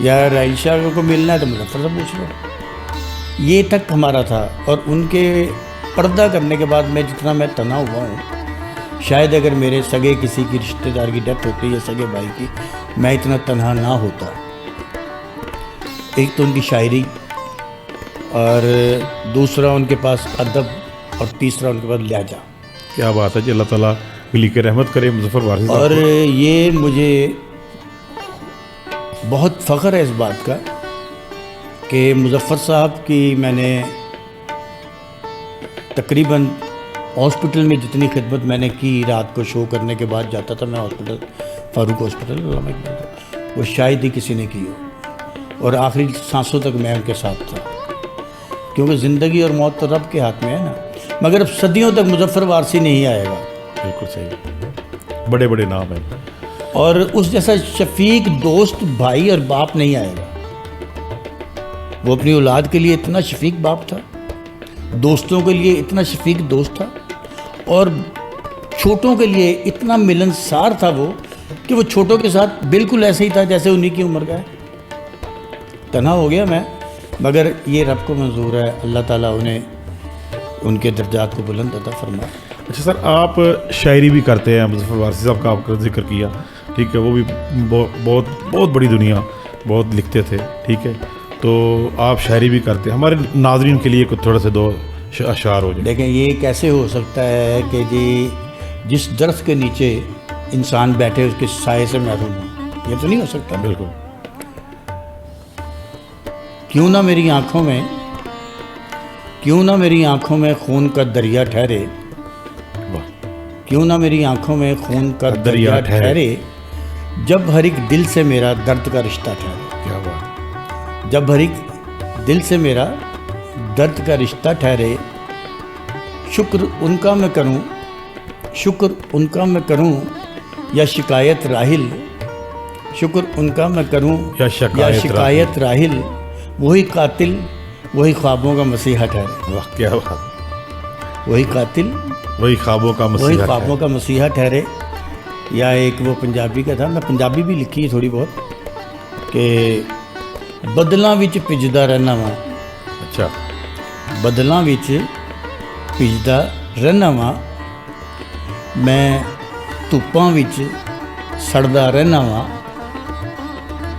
Speaker 1: या राहिल शाह को मिलना है तो मुजफ्फर से पूछ लो। ये तक हमारा था। और उनके पर्दा करने के बाद मैं जितना मैं तना हुआ हूँ, शायद अगर मेरे सगे किसी की रिश्तेदार की डेथ होती या सगे भाई की, मैं इतना तन्हा ना होता। एक तो उनकी शायरी, और दूसरा उनके पास अदब, और तीसरा उनके पास लहजा।
Speaker 2: क्या बात है जी, अल्लाह ताला वली के रहमत करे मुजफ्फर वारसी साहब
Speaker 1: और ये मुझे बहुत फ़ख्र है इस बात का कि मुजफ्फर साहब की मैंने तकरीबन हॉस्पिटल में जितनी खिदमत मैंने की, रात को शो करने के बाद जाता था मैं हॉस्पिटल, फारूक हॉस्पिटल, वो शायद ही किसी ने की हो। और आखिरी सांसों तक मैं उनके साथ था, क्योंकि ज़िंदगी और मौत तो रब के हाथ में है ना। मगर अब सदियों तक मुजफ्फर वारसी नहीं आएगा।
Speaker 2: बिल्कुल सही, बड़े बड़े नाम हैं।
Speaker 1: और उस जैसा शफीक दोस्त, भाई और बाप नहीं आएगा। वो अपनी औलाद के लिए इतना शफीक बाप था, दोस्तों के लिए इतना शफीक दोस्त था, और छोटों के लिए इतना मिलनसार था वो, कि वो छोटों के साथ बिल्कुल ऐसे ही था जैसे उन्हीं की उम्र का है। तन्हा हो गया मैं, मगर ये रब को मंजूर है। अल्लाह ताला उन्हें उनके दर्जात को बुलंद अता फरमाए।
Speaker 2: अच्छा सर, आप शायरी भी करते हैं, मुजफ्फर वारसी साहब का आपका जिक्र किया, ठीक है, वो भी बहुत बहुत बड़ी दुनिया, बहुत लिखते थे, ठीक है, तो आप शायरी भी करते हैं। हमारे नाजरीन के लिए कुछ थोड़े से दो अशार हो जाए।
Speaker 1: देखें, ये कैसे हो सकता है कि जी जिस दरख्त के नीचे इंसान बैठे उसके साए से महरूम हो, ये तो नहीं हो सकता।
Speaker 2: बिल्कुल।
Speaker 1: क्यों ना मेरी आँखों में खून का दरिया ठहरे,
Speaker 2: वाह।
Speaker 1: क्यों ना मेरी आँखों में खून का दरिया ठहरे, जब हर एक दिल से मेरा दर्द का रिश्ता ठहरे।
Speaker 2: क्या बात।
Speaker 1: जब हर एक दिल से मेरा दर्द का रिश्ता ठहरे, शुक्र उनका मैं करूं या शिकायत राहिल, शुक्र उनका मैं करूं
Speaker 2: या
Speaker 1: शिकायत राहिल, वही कातिल वही ख्वाबों का मसीहा ठहरे।
Speaker 2: वाह, क्या बात।
Speaker 1: वही कातिल
Speaker 2: वही ख्वाबों का
Speaker 1: मसीहा ठहरे। या एक वो पंजाबी का था, मैं पंजाबी भी लिखी है थोड़ी बहुत, कि बदलां विच भिजदा रहना वा।
Speaker 2: अच्छा।
Speaker 1: बदलां विच भिजदा रहना वा, मैं धुप्पां विच सड़दा रहना वा,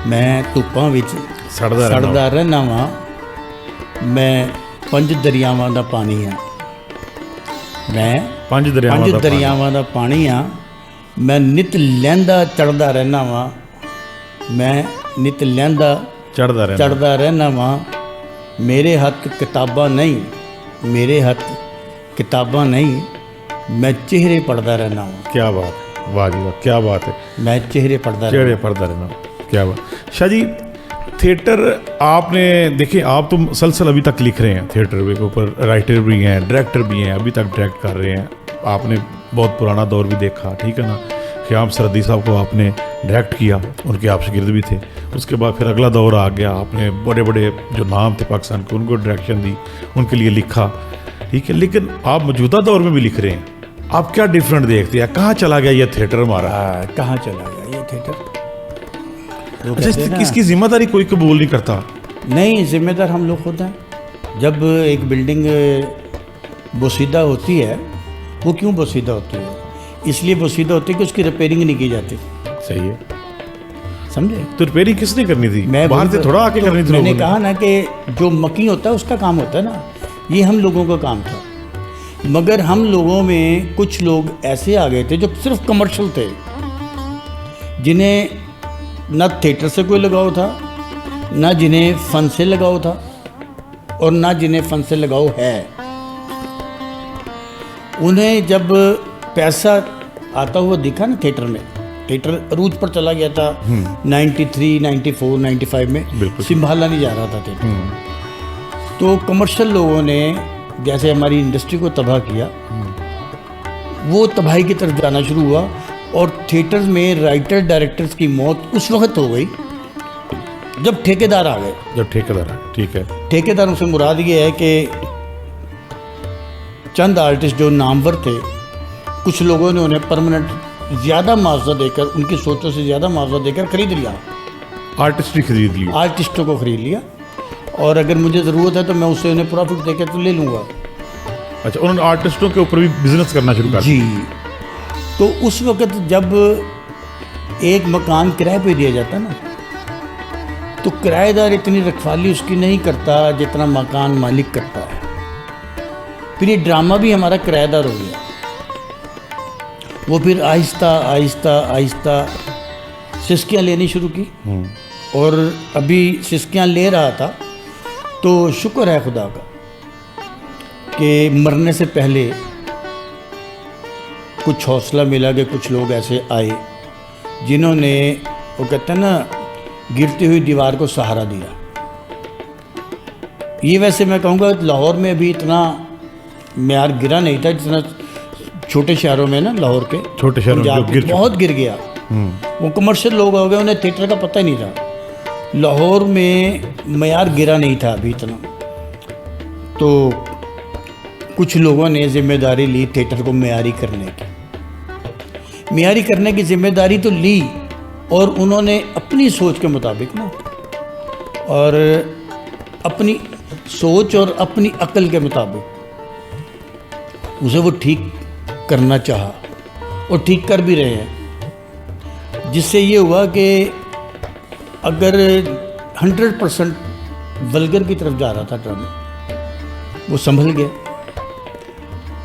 Speaker 1: मैं धुप्पां विच सड़दा रहना वा, मैं पंज दरियावां दा पानी हाँ, मैं पंज दरियावां दा पानी हाँ, मैं नित लहंदा चढ़दा रहना वा, मैं नित लहंदा चढ़दा रहना वा, मेरे हथ किताबां नहीं, मैं चेहरे पढ़दा रहना वा।
Speaker 2: क्या बात, वाह जी वाह, क्या बात है।
Speaker 1: मैं चेहरे पढ़दा
Speaker 2: रहना, क्या बात। शाह जी, थिएटर आपने देखे, आप तो मुसलसल अभी तक लिख रहे हैं, थिएटर के ऊपर राइटर भी हैं, डायरेक्टर भी हैं, अभी तक डायरेक्ट कर रहे हैं। आपने बहुत पुराना दौर भी देखा, ठीक है ना। ख़याम सरहदी साहब को आपने डायरेक्ट किया, उनके आप शागिर्द भी थे। उसके बाद फिर अगला दौर आ गया, आपने बड़े बड़े जो नाम थे पाकिस्तान के, उनको डायरेक्शन दी, उनके लिए लिखा, ठीक है। लेकिन आप मौजूदा दौर में भी लिख रहे हैं, आप क्या डिफरेंट देखते हैं? कहाँ चला गया ये थिएटर हमारा?
Speaker 1: कहाँ चला गया ये थिएटर?
Speaker 2: अच्छा, किसकी जिम्मेदारी कोई कबूल नहीं करता?
Speaker 1: नहीं, जिम्मेदार हम लोग खुद हैं। जब एक बिल्डिंग बोसीदा होती है, वो क्यों बोसीदा होती है? इसलिए बोसीदा होती है कि उसकी रिपेयरिंग नहीं की जाती।
Speaker 2: सही है,
Speaker 1: समझे?
Speaker 2: तो रिपेयरिंग किसने करनी थी?
Speaker 1: मैं
Speaker 2: बाहर से थोड़ा आके करनी थी।
Speaker 1: मैंने कहा ना कि जो मकी होता है उसका काम होता है ना, ये हम लोगों का काम था। मगर हम लोगों में कुछ लोग ऐसे आ गए थे जो सिर्फ कमर्शियल थे, जिन्हें ना थिएटर से कोई लगाव था, ना जिन्हें फ़न से लगाव था, और ना जिन्हें फ़न से लगाव है। उन्हें जब पैसा आता हुआ दिखा ना थिएटर में, थिएटर अरूज पर चला गया था 93, 94, 95 में, संभाला नहीं जा रहा था थिएटर। तो कमर्शियल लोगों ने जैसे हमारी इंडस्ट्री को तबाह किया, वो तबाही की तरफ जाना शुरू हुआ, और थिएटर में राइटर डायरेक्टर्स की मौत उस वक्त हो गई जब ठेकेदार आ गए।
Speaker 2: जब ठेकेदार है, ठीक है।
Speaker 1: ठेकेदारों से मुराद ये है कि चंद आर्टिस्ट जो नामवर थे, कुछ लोगों ने उन्हें परमानेंट ज़्यादा मुआवजा देकर, उनकी सोचों से ज़्यादा मुआवजा देकर खरीद लिया।
Speaker 2: आर्टिस्ट भी खरीद लिए।
Speaker 1: आर्टिस्टों को खरीद लिया, और अगर मुझे ज़रूरत है तो मैं उससे उन्हें प्रॉफिट देकर तो ले लूँगा।
Speaker 2: अच्छा, उन्होंने आर्टिस्टों के ऊपर भी बिजनेस करना शुरू कर
Speaker 1: जी। तो उस वक़्त जब एक मकान किराए पे दिया जाता ना, तो किराएदार इतनी रखवाली उसकी नहीं करता जितना मकान मालिक करता है। फिर ये ड्रामा भी हमारा किराएदार हो गया। वो फिर आहिस्ता आहिस्ता आहिस्ता सिस्कियाँ लेनी शुरू की, और अभी सिस्कियाँ ले रहा था तो शुक्र है खुदा का कि मरने से पहले कुछ हौसला मिला कि कुछ लोग ऐसे आए जिन्होंने, वो कहते हैं ना, गिरती हुई दीवार को सहारा दिया। ये वैसे मैं कहूँगा लाहौर में अभी इतना म्यार गिरा नहीं था जितना छोटे शहरों में ना, लाहौर के
Speaker 2: छोटे शहरों में
Speaker 1: पंजाब के बहुत गिर गया। वो कमर्शियल लोग हो गए, उन्हें थिएटर का पता ही नहीं था। लाहौर में म्यार गिरा नहीं था अभी इतना। तो कुछ लोगों ने जिम्मेदारी ली थिएटर को म्यारी करने की। म्यारी करने की जिम्मेदारी तो ली, और उन्होंने अपनी सोच के मुताबिक ना, और अपनी सोच और अपनी अक्ल के मुताबिक उसे वो ठीक करना चाहा, और ठीक कर भी रहे हैं। जिससे ये हुआ कि अगर 100% वल्गर की तरफ जा रहा था ड्रामा, वो संभल गया।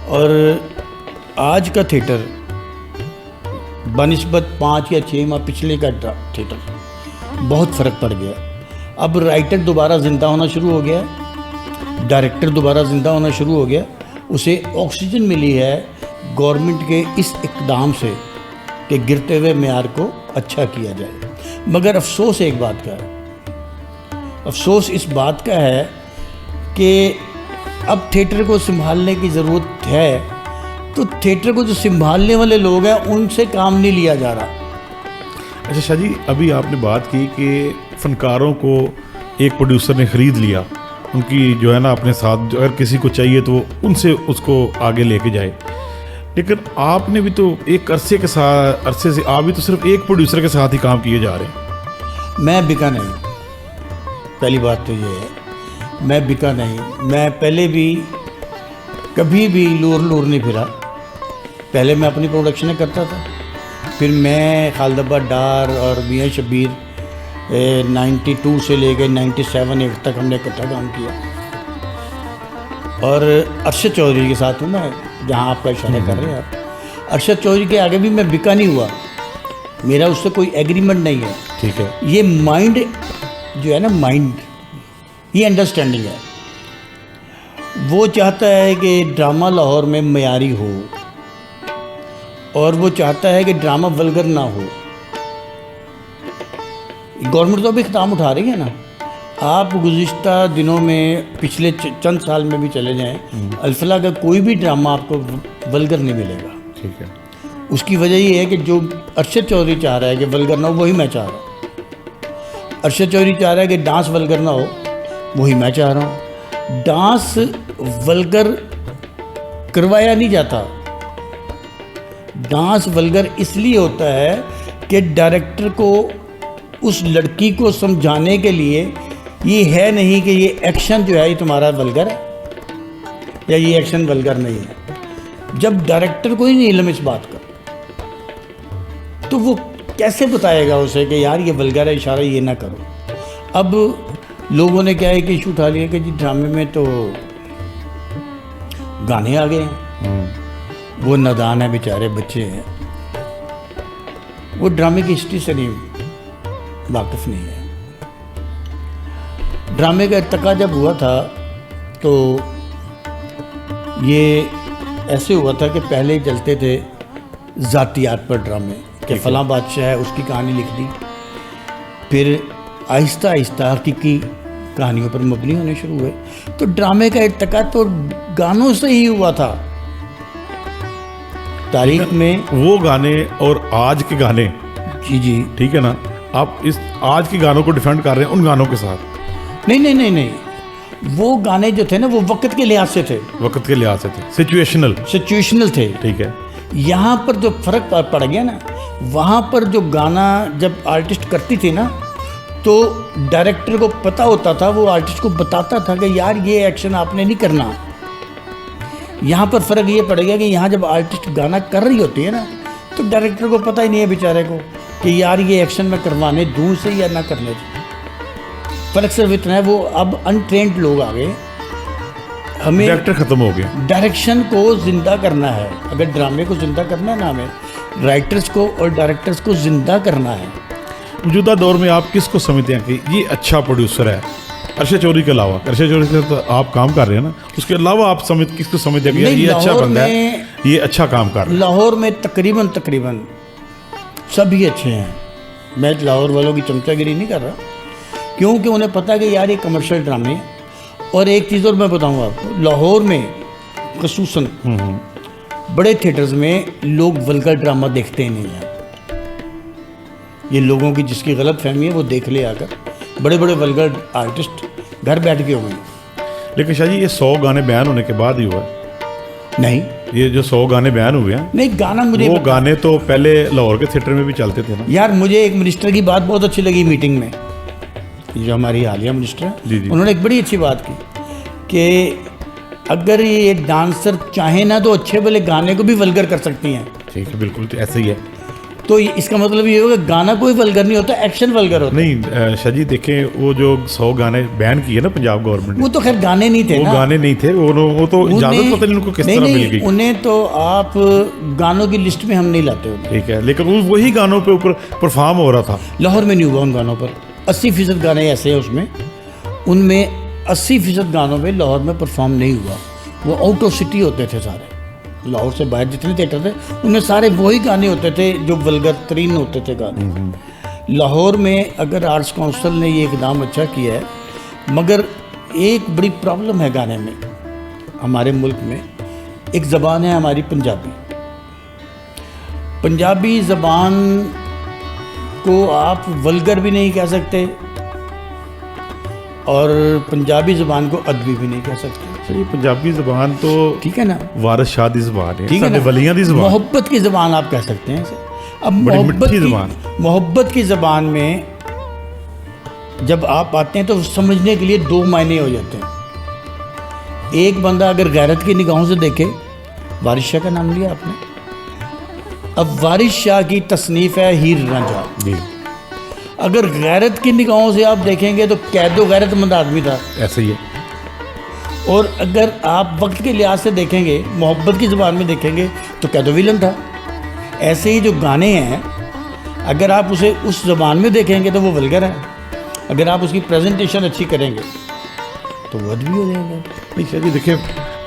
Speaker 1: और आज का थिएटर बनिस्बत 5 या 6 माह पिछले का थिएटर बहुत फ़र्क पड़ गया। अब राइटर दोबारा ज़िंदा होना शुरू हो गया, डायरेक्टर दोबारा ज़िंदा होना शुरू हो गया। उसे ऑक्सीजन मिली है गवर्नमेंट के इस इक़दाम से कि गिरते हुए म्यार को अच्छा किया जाए। मगर अफसोस एक बात का है, अफसोस इस बात का है कि अब थिएटर को संभालने की ज़रूरत है, तो थिएटर को जो संभालने वाले लोग हैं उनसे काम नहीं लिया जा रहा।
Speaker 2: अच्छा शाह जी, अभी आपने बात की कि फ़नकारों को एक प्रोड्यूसर ने ख़रीद लिया, उनकी जो है ना अपने साथ, अगर किसी को चाहिए तो उनसे उसको आगे लेके जाए। लेकिन आपने भी तो एक अरसे से आप भी तो सिर्फ एक प्रोड्यूसर के साथ ही काम किए जा रहे हैं।
Speaker 1: मैं बिका नहीं, पहली बात तो ये है, मैं बिका नहीं। मैं पहले भी कभी भी लूर नहीं फिरा। पहले मैं अपनी प्रोडक्शनें करता था, फिर मैं खालिदाबा डार और मियां शब्बीर 92 से लेकर 97 तक हमने इकट्ठा काम किया। और अरशद चौधरी के साथ हूँ मैं, जहाँ आपका इशारा कर रहे हैं आप। अरशद चौधरी के आगे भी मैं बिका नहीं हुआ, मेरा उससे कोई एग्रीमेंट नहीं है।
Speaker 2: ठीक है।
Speaker 1: ये माइंड जो है ना, माइंड, ये अंडरस्टैंडिंग है। वो चाहता है कि ड्रामा लाहौर में मयारी हो, और वो चाहता है कि ड्रामा वल्गर ना हो। गवर्नमेंट तो अभी इक़दाम उठा रही है ना। आप गुज़िश्ता दिनों में, पिछले चंद साल में भी चले जाएं, अल्फला का कोई भी ड्रामा आपको वल्गर नहीं मिलेगा।
Speaker 2: ठीक है।
Speaker 1: उसकी वजह ये है कि जो अरशद चौधरी चाह रहा है कि वल्गर ना हो, वही मैं चाह रहा हूँ। अरशद चौधरी चाह रहा है कि डांस वल्गर ना हो, वही मैं चाह रहा हूँ। डांस वल्गर करवाया नहीं जाता। डांस वल्गर इसलिए होता है कि डायरेक्टर को उस लड़की को समझाने के लिए ये है नहीं कि ये एक्शन जो है ये तुम्हारा वल्गर है या ये एक्शन वल्गर नहीं है। जब डायरेक्टर को ही नहीं इल्म इस बात का, तो वो कैसे बताएगा उसे कि यार ये वल्गर है, इशारा ये ना करो। अब लोगों ने क्या है कि इशू उठा लिया कि जी ड्रामे में तो गाने आ गए हैं, वो नादान है, बेचारे बच्चे हैं, वो ड्रामे की हिस्ट्री से नहीं वाकिफ नहीं है। ड्रामे का इर्तिका जब हुआ था तो ये ऐसे हुआ था कि पहले चलते थे ज़ातियात पर ड्रामे, कि फ़लाँ बादशाह है उसकी कहानी लिख दी। फिर आहिस्ता आहिस्ता हकीकी कहानियों पर मबनी होने शुरू हुए। तो ड्रामे का इर्तिका तो गानों से ही हुआ था। तारीख में
Speaker 2: वो गाने और आज के गाने,
Speaker 1: जी जी,
Speaker 2: ठीक है ना, आप इस आज के गानों को डिफेंड कर रहे हैं उन गानों के साथ।
Speaker 1: नहीं नहीं नहीं नहीं, वो गाने जो थे ना वो वक्त के लिहाज से थे,
Speaker 2: वक्त के लिहाज से थे,
Speaker 1: सिचुएशनल थे।
Speaker 2: ठीक है।
Speaker 1: यहाँ पर जो फर्क पड़ गया ना, वहाँ पर जो गाना जब आर्टिस्ट करती थी ना, तो डायरेक्टर को पता होता था, वो आर्टिस्ट को बताता था कि यार ये एक्शन आपने नहीं करना। यहाँ पर फ़र्क ये पड़ गया कि यहाँ जब आर्टिस्ट गाना कर रही होती है ना, तो डायरेक्टर को पता ही नहीं है बेचारे को कि यार ये एक्शन मैं करवाने दूँ से या ना करने दूँ। फ़र्क सिर्फ इतना है, वो अब अनट्रेंड लोग आ गए, हमें
Speaker 2: डायरेक्टर ख़त्म हो गया।
Speaker 1: डायरेक्शन को ज़िंदा करना है। अगर ड्रामे को ज़िंदा करना है ना, हमें राइटर्स को और डायरेक्टर्स को ज़िंदा करना है।
Speaker 2: मौजूदा दौर में आप किसको समझते हैं कि ये अच्छा प्रोड्यूसर है? अरशद चौधरी के अलावा, अरशद चौधरी से तो आप काम कर रहे हैं ना, उसके अलावा आप किसको समझते हैं कि यार ये अच्छा बंदा है, ये अच्छा काम कर रहा है?
Speaker 1: लाहौर में तकरीबन सभी अच्छे हैं। मैं लाहौर वालों की चमचागिरी नहीं कर रहा, क्योंकि उन्हें पता है कि यार ये कमर्शियल ड्रामे है। और एक चीज़ और मैं बताऊंगा आपको, लाहौर में खसूसन बड़े थिएटर्स में लोग वल्गर ड्रामा देखते ही नहीं हैं। ये लोगों की जिसकी गलत फहमी है वो देख ले आकर, बड़े बड़े वल्गर आर्टिस्ट घर बैठ के हुए हैं।
Speaker 2: लेकिन शाह जी ये 100 गाने बयान होने के बाद ही हुआ है।
Speaker 1: नहीं,
Speaker 2: ये जो 100 गाने बयान हुए हैं,
Speaker 1: नहीं गाना मुझे
Speaker 2: वो गाने तो पहले लाहौर के थिएटर में भी चलते थे ना
Speaker 1: यार। मुझे एक मिनिस्टर की बात बहुत अच्छी लगी मीटिंग में, जो हमारी हालिया मिनिस्टर है,
Speaker 2: जी जी।
Speaker 1: उन्होंने एक बड़ी अच्छी बात की कि अगर ये डांसर चाहे ना तो अच्छे वाले गाने को भी वल्गर कर सकती हैं।
Speaker 2: ठीक है, बिल्कुल तो ऐसे ही है।
Speaker 1: तो इसका मतलब ये होगा गाना कोई वल्गर नहीं होता, एक्शन वल्गर होता।
Speaker 2: नहीं शाह जी देखें, वो जो 100 गाने बैन किए ना पंजाब गवर्नमेंट ने,
Speaker 1: वो तो खैर गाने नहीं थे
Speaker 2: वो
Speaker 1: ना,
Speaker 2: गाने नहीं थे, वो तो इजाजत पता नहीं उनको किस तरह मिल गई।
Speaker 1: उन्हें तो आप गानों की लिस्ट में हम नहीं लाते होते।
Speaker 2: ठीक है, लेकिन वही गानों पे ऊपर परफॉर्म हो रहा था।
Speaker 1: लाहौर में नहीं हुआ उन गानों पर। 80% गाने ऐसे हैं उसमें, उनमें 80% गानों में लाहौर में परफॉर्म नहीं हुआ। वो आउट ऑफ सिटी होते थे सारे, लाहौर से बाहर जितने थिएटर थे उनमें सारे वही गाने होते थे जो वल्गर तरीन होते थे गाने। लाहौर में अगर आर्ट्स काउंसिल ने ये इकदाम अच्छा किया है, मगर एक बड़ी प्रॉब्लम है गाने में हमारे मुल्क में। एक ज़बान है हमारी पंजाबी। पंजाबी ज़बान को आप वल्गर भी नहीं कह सकते और पंजाबी ज़बान को अदबी भी नहीं कह सकते।
Speaker 2: ये पंजाबी ज़बान तो
Speaker 1: ठीक है ना,
Speaker 2: वारिस शाह दी ज़बान है,
Speaker 1: ठीक है ना,
Speaker 2: वलियां दी ज़बान,
Speaker 1: मोहब्बत की ज़बान आप कह सकते हैं इसे। अब
Speaker 2: बड़ी मिठी ज़बान।
Speaker 1: मोहब्बत की ज़बान में जब आप आते हैं तो समझने के लिए 2 मायने हो जाते हैं। एक बंदा अगर गैरत की निगाहों से देखे, वारिस शाह का नाम लिया आपने, अब वारिस शाह की तसनीफ़ है हीर रांझा
Speaker 2: जी।
Speaker 1: अगर गैरत की निगाहों से आप देखेंगे तो कैदो गैरतमंद आदमी था,
Speaker 2: ऐसे ही है।
Speaker 1: और अगर आप वक्त के लिहाज से देखेंगे, मोहब्बत की ज़बान में देखेंगे तो कैदो विलन था। ऐसे ही जो गाने हैं, अगर आप उसे उस ज़बान में देखेंगे तो वो वल्गर है, अगर आप उसकी प्रेजेंटेशन अच्छी करेंगे तो वो अदबी हो जाएंगे।
Speaker 2: नहीं शाह जी देखिए,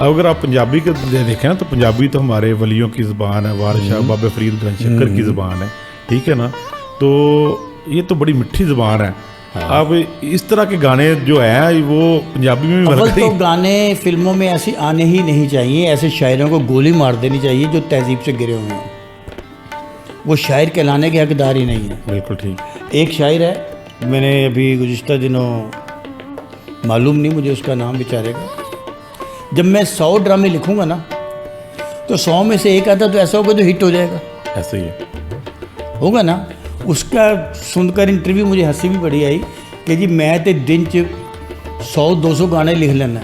Speaker 2: अगर आप पंजाबी को देखें ना, तो पंजाबी तो हमारे वलियों की ज़बान है, वारिस शाह बाबा फरीद गंज शक्कर की ज़बान है, ठीक है ना। तो ये तो बड़ी मिठी ज़बान है। अब इस तरह के गाने जो हैं वो पंजाबी में भी
Speaker 1: अव्वल तो गाने फिल्मों में ऐसे आने ही नहीं चाहिए। ऐसे शायरों को गोली मार देनी चाहिए जो तहजीब से गिरे हुए हैं, वो शायर कहलाने के हकदार ही नहीं है।
Speaker 2: बिल्कुल ठीक।
Speaker 1: एक शायर है, मैंने अभी गुज़िश्ता दिनों, मालूम नहीं मुझे उसका नाम बेचारे का, जब मैं 100 ड्रामे लिखूंगा ना तो 100 में से एक आता तो ऐसा होगा जो हिट हो जाएगा।
Speaker 2: ऐसे ही है,
Speaker 1: होगा ना। उसका सुनकर इंटरव्यू मुझे हंसी भी बड़ी आई कि जी मैं तो दिन च 100-200 गाने लिख लेना।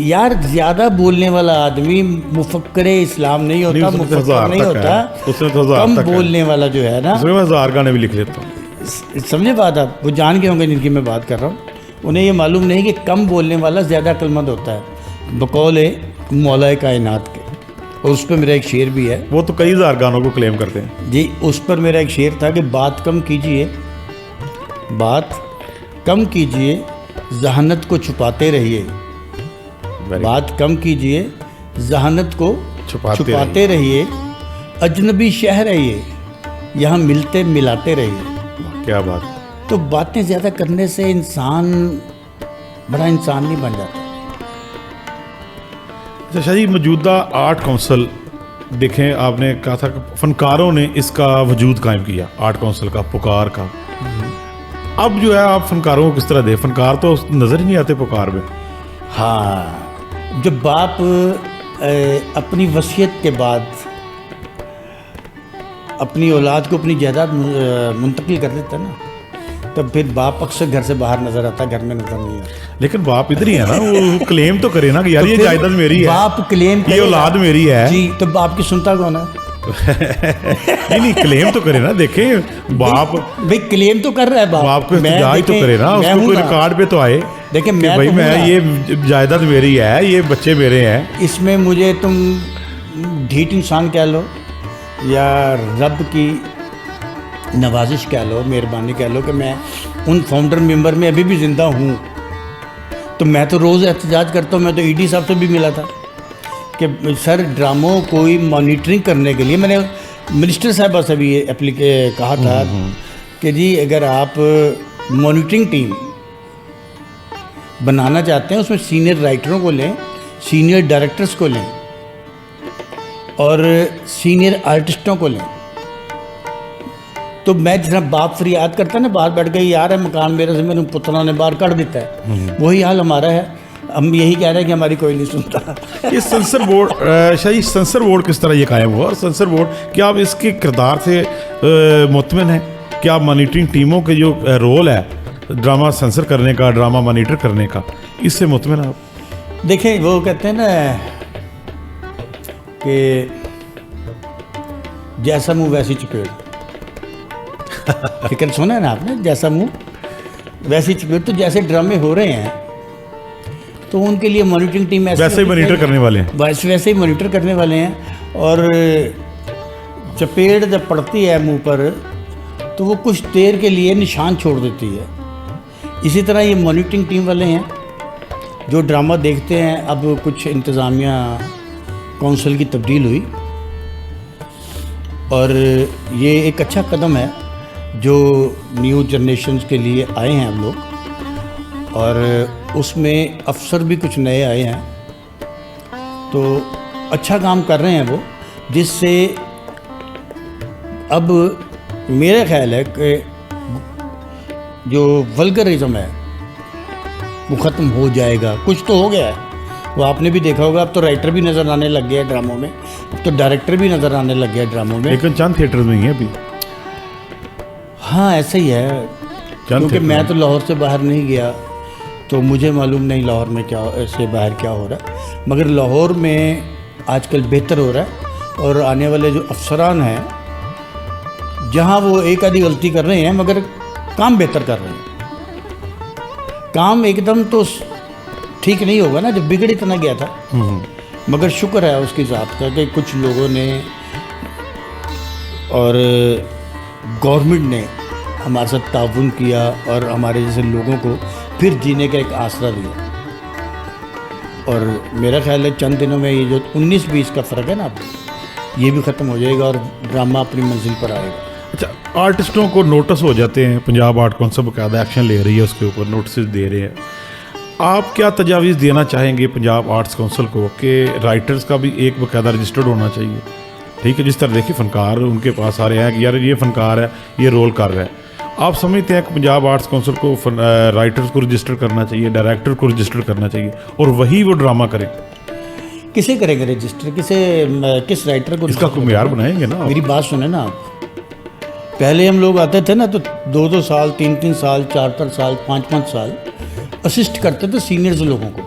Speaker 1: यार ज़्यादा बोलने वाला आदमी मुफक्करे इस्लाम नहीं होता, मुफक्कर नहीं होता, कम बोलने वाला जो है ना,
Speaker 2: उसमें मैं 1000 गाने भी लिख लेता हूँ।
Speaker 1: समझे बात आप? वो जान के होंगे जिनकी मैं बात कर रहा हूँ, उन्हें ये मालूम नहीं कि कम बोलने वाला ज़्यादा अक्लमंद होता है, बकौल मौला कायनात के। और उस पर मेरा एक शेर भी है।
Speaker 2: वो तो कई 1000 गानों को क्लेम करते हैं
Speaker 1: जी। उस पर मेरा एक शेर था कि बात कम कीजिए, बात कम कीजिए, जहानत को छुपाते रहिए। बात कम कीजिए, जहानत को छुपाते रहिए। अजनबी शहर है ये, यहाँ मिलते मिलाते रहिए।
Speaker 2: क्या बात।
Speaker 1: तो बातें ज़्यादा करने से इंसान बड़ा इंसान नहीं बन जाता।
Speaker 2: अच्छा शाह जी, मौजूदा आर्ट काउंसिल देखें, आपने कहा था कि फनकारों ने इसका वजूद कायम किया, आर्ट काउंसिल का, पुकार का। अब जो है आप फनकारों को किस तरह दे, फनकार तो नज़र ही नहीं आते पुकार में।
Speaker 1: हाँ, जब बाप अपनी वसीयत के बाद अपनी औलाद को अपनी जायदाद मुंतकिल कर देता है ना, तब फिर बाप अक्सर घर से बाहर नजर आता, घर में नजर नहीं आता।
Speaker 2: लेकिन बाप इधर ही है ना, वो क्लेम तो करे ना कि यार
Speaker 1: तो
Speaker 2: ये
Speaker 1: फिर
Speaker 2: जायदाद मेरी है,
Speaker 1: बाप क्लेम
Speaker 2: ये औलाद मेरी है
Speaker 1: जी, तो बाप की सुनता कौन है?
Speaker 2: नहीं, क्लेम तो करे ना। देखें, बाप
Speaker 1: भाई क्लेम तो कर रहा है
Speaker 2: बाप को इस्तेजाज तो करे ना,
Speaker 1: मैं
Speaker 2: उसको कोई
Speaker 1: हूं ना।
Speaker 2: रिकॉर्ड पे तो आए
Speaker 1: देखिए
Speaker 2: कि
Speaker 1: मैं
Speaker 2: भाई
Speaker 1: तो हूं
Speaker 2: मैं
Speaker 1: ना।
Speaker 2: ये जायदाद मेरी है, ये बच्चे मेरे हैं।
Speaker 1: इसमें मुझे तुम ढीठ इंसान कह लो या रब की नवाजिश कह लो, मेहरबानी कह लो कि मैं उन फाउंडर मेंबर में अभी भी ज़िंदा हूँ। तो मैं तो रोज़ एहतजाज करता हूँ। मैं तो ईडी साहब से भी मिला था कि सर ड्रामों कोई मॉनिटरिंग करने के लिए, मैंने मिनिस्टर साहबा से भी ये कहा था कि जी अगर आप मॉनिटरिंग टीम बनाना चाहते हैं, उसमें सीनियर राइटरों को लें, सीनियर डायरेक्टर्स को लें और सीनियर आर्टिस्टों को लें। तो मैं जिस बाप फरियाद करता है ना, बाहर बैठ गई यार है मकान मेरे से मेरे पुत्रों ने बाहर काट देता है, वही हाल हमारा है। हम यही कह रहे हैं कि हमारी कोई नहीं सुनता।
Speaker 2: ये सेंसर बोर्ड, शायद सेंसर बोर्ड किस तरह ये कायम हुआ, और सेंसर बोर्ड क्या आप इसके किरदार से मुतमिन हैं? क्या आप मॉनिटरिंग टीमों के जो रोल है ड्रामा सेंसर करने का, ड्रामा मॉनिटर करने का, इससे मुतमिन आप?
Speaker 1: देखें, वो कहते हैं ना कि जैसा मुंह वैसी चपेट। फिक्र सुना है ना आपने, जैसा मुंह वैसी चपेट। तो जैसे ड्रामे हो रहे हैं तो उनके लिए मॉनिटरिंग टीम
Speaker 2: वैसे ही मॉनिटर करने वाले हैं,
Speaker 1: वैसे ही मॉनिटर करने वाले हैं। और चपेट जब पड़ती है मुंह पर तो वो कुछ देर के लिए निशान छोड़ देती है। इसी तरह ये मॉनिटरिंग टीम वाले हैं जो ड्रामा देखते हैं। अब कुछ इंतज़ामिया काउंसिल की तब्दील हुई और ये एक अच्छा कदम है जो न्यू जनरेशन के लिए आए हैं हम लोग, और उसमें अफसर भी कुछ नए आए हैं। तो अच्छा काम कर रहे हैं वो, जिससे अब मेरा ख्याल है कि जो वल्गरिज्म है वो ख़त्म हो जाएगा। कुछ तो हो गया है, वो आपने भी देखा होगा। अब तो राइटर भी नज़र आने लग गया है ड्रामों में, अब तो डायरेक्टर भी नज़र आने लग गया है ड्रामों में।
Speaker 2: लेकिन चंद थिएटर में ही है अभी।
Speaker 1: हाँ ऐसा ही है, क्योंकि मैं तो लाहौर से बाहर नहीं गया तो मुझे मालूम नहीं लाहौर में क्या से बाहर क्या हो रहा है। मगर लाहौर में आजकल बेहतर हो रहा है, और आने वाले जो अफसरान हैं जहाँ वो एक आधी गलती कर रहे हैं मगर काम बेहतर कर रहे हैं। काम एकदम तो ठीक नहीं होगा ना, जब बिगड़ इतना गया था। मगर शुक्र है उसकी ज़ात का कि कुछ लोगों ने और गवर्नमेंट ने हमारे साथ ताउन किया और हमारे जैसे लोगों को फिर जीने का एक आसरा दिया। और मेरा ख्याल है चंद दिनों में ये जो 19-20 का फ़र्क है ना, ये भी ख़त्म हो जाएगा और ड्रामा अपनी मंजिल पर आएगा।
Speaker 2: अच्छा, आर्टिस्टों को नोटिस हो जाते हैं, पंजाब आर्ट काउंसिल बाकायदा एक्शन ले रही है, उसके ऊपर नोटिस दे रहे हैं। आप क्या तजावीज़ देना चाहेंगे पंजाब आर्ट्स काउंसिल को कि राइटर्स का भी एक बाकायदा रजिस्टर्ड होना चाहिए? ठीक है, जिस तरह देखिए फनकार उनके पास आ रहे हैं कि यार ये फनकार है, ये रोल कर रहा है। आप समझते हैं कि पंजाब आर्ट्स काउंसिल को राइटर्स को रजिस्टर करना चाहिए, डायरेक्टर को रजिस्टर करना चाहिए, और वही वो ड्रामा करें?
Speaker 1: किसे करेंगे रजिस्टर? किस राइटर को?
Speaker 2: इसका कोई मेयार बनाएंगे ना?
Speaker 1: मेरी बात सुने ना आप। पहले हम लोग आते थे ना तो 2-2 साल, 3-3 साल, 4-4 साल, 5-5 साल असिस्ट करते थे सीनियर्स लोगों को,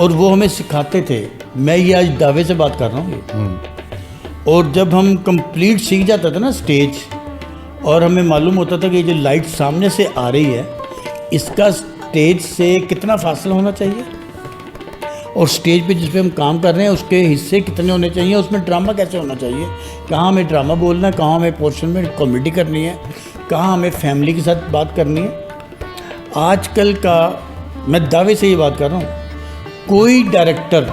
Speaker 1: और वो हमें सिखाते थे। मैं ये आज दावे से बात कर रहा हूँ। और जब हम कंप्लीट सीख जाते थे ना स्टेज, और हमें मालूम होता था कि ये जो लाइट सामने से आ रही है इसका स्टेज से कितना फासला होना चाहिए, और स्टेज पे जिस पे हम काम कर रहे हैं उसके हिस्से कितने होने चाहिए, उसमें ड्रामा कैसे होना चाहिए, कहाँ हमें ड्रामा बोलना है, कहाँ हमें पोर्शन में कॉमेडी करनी है, कहाँ हमें फैमिली के साथ बात करनी है। आजकल का मैं दावे से ये बात कर रहा हूँ, कोई डायरेक्टर,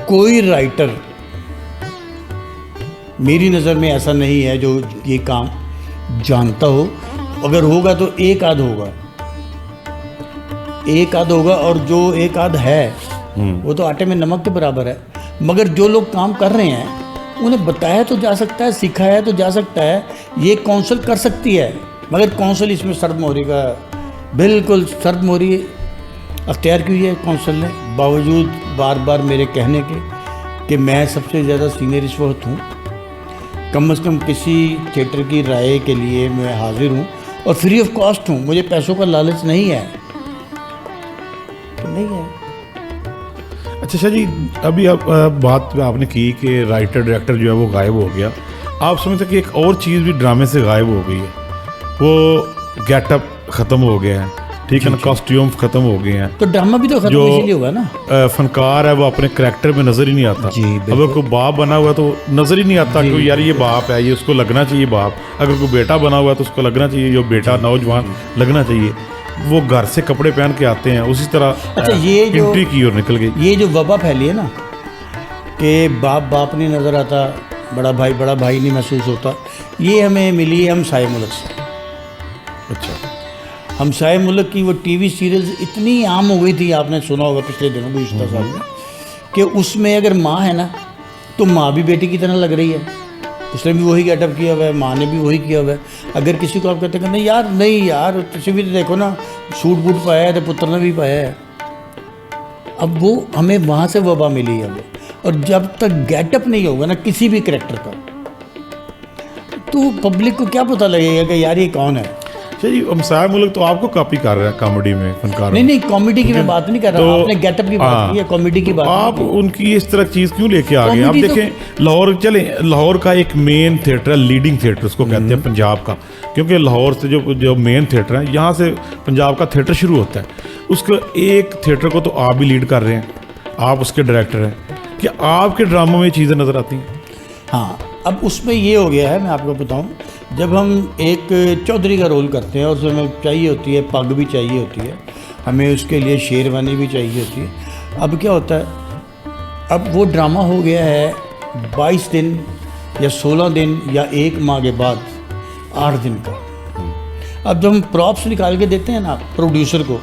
Speaker 1: कोई राइटर मेरी नज़र में ऐसा नहीं है जो ये काम जानता हो। अगर होगा तो एक आध होगा, और जो एक आध है वो तो आटे में नमक के बराबर है। मगर जो लोग काम कर रहे हैं उन्हें बताया तो जा सकता है, सिखाया तो जा सकता है, ये कौंसल कर सकती है, मगर कौंसल इसमें सर्दमोहरी का बिल्कुल सर्दमोहरी अख्तियार की हुई है कौंसल ने, बावजूद बार बार मेरे कहने के कि मैं सबसे ज़्यादा सीनियर इस वक्त हूँ, कम से कम किसी थिएटर की राय के लिए मैं हाजिर हूँ और फ्री ऑफ कॉस्ट हूँ, मुझे पैसों का लालच नहीं है, तो नहीं है।
Speaker 2: अच्छा शाह जी, अभी आप बात आपने की कि राइटर डायरेक्टर जो है वो गायब हो गया, आप समझते हैं कि एक और चीज़ भी ड्रामे से गायब हो गई है, वो गेटअप ख़त्म हो गया है, ठीक है ना, कॉस्ट्यूम ख़त्म हो गए हैं,
Speaker 1: तो ड्रामा भी तो खत्म
Speaker 2: जो
Speaker 1: इसीलिए हुआ ना।
Speaker 2: फनकार है वो अपने करैक्टर में नज़र ही नहीं आता।
Speaker 1: जी, बिल्कुल।
Speaker 2: अगर कोई बाप बना हुआ तो नज़र ही नहीं आता कि यार ये बाप है, ये उसको लगना चाहिए बाप। अगर कोई बेटा बना हुआ तो उसको लगना चाहिए जो बेटा नौजवान लगना चाहिए। वो घर से कपड़े पहन के आते हैं उसी तरह।
Speaker 1: अच्छा, ये जो
Speaker 2: एंट्री की ओर निकल गई,
Speaker 1: ये जो वबा फैली है ना कि बाप बाप नहीं नज़र आता, बड़ा भाई नहीं महसूस होता, ये हमें मिली है हमसाए मुल्क से।
Speaker 2: अच्छा,
Speaker 1: हमसाए मुल्क की वो टीवी सीरियल्स इतनी आम हो गई थी, आपने सुना होगा पिछले दिनों गुज़िश्ता साल में, कि उसमें अगर माँ है ना तो माँ भी बेटी की तरह लग रही है, उसने भी वही गेटअप किया हुआ है, माँ ने भी वही किया हुआ है। अगर किसी को आप कहते हैं नहीं यार किसी भी देखो ना सूट बूट पाया है तो पुत्र ने भी पाया है, अब वो हमें वहाँ से वबा मिली है वो। और जब तक गेटअप नहीं होगा ना किसी भी करैक्टर का, तो पब्लिक को क्या पता लगेगा कि यार ये कौन है।
Speaker 2: चलिए हमसाया मुल्क तो आपको कॉपी कर रहा है कॉमेडी में, फनकार
Speaker 1: नहीं कॉमेडी की मैं बात नहीं कर रहा,
Speaker 2: तो
Speaker 1: आपने गेटअप की बात की है, कॉमेडी की बात
Speaker 2: आप
Speaker 1: नहीं की।
Speaker 2: उनकी इस तरह चीज़ क्यों लेके आ गए? आप
Speaker 1: कॉमेडी तो-
Speaker 2: देखें लाहौर, चले लाहौर का एक मेन थिएटर है, लीडिंग थिएटर उसको कहते हैं पंजाब का, क्योंकि लाहौर से जो मेन थिएटर है यहाँ से पंजाब का थिएटर शुरू होता है। उसको एक थिएटर को तो आप भी लीड कर रहे हैं, आप उसके डायरेक्टर हैं, क्या आपके ड्रामों में चीज़ें नज़र आती हैं?
Speaker 1: हाँ, अब उसमें ये हो गया है, मैं आपको बताऊं, जब हम एक चौधरी का रोल करते हैं और उसमें हमें चाहिए होती है पग भी चाहिए होती है, हमें उसके लिए शेरवानी भी चाहिए होती है। अब क्या होता है, अब वो ड्रामा हो गया है 22 दिन या 16 दिन या 1 माह के बाद 8 दिन का। अब जब हम प्रॉप्स निकाल के देते हैं ना प्रोड्यूसर को,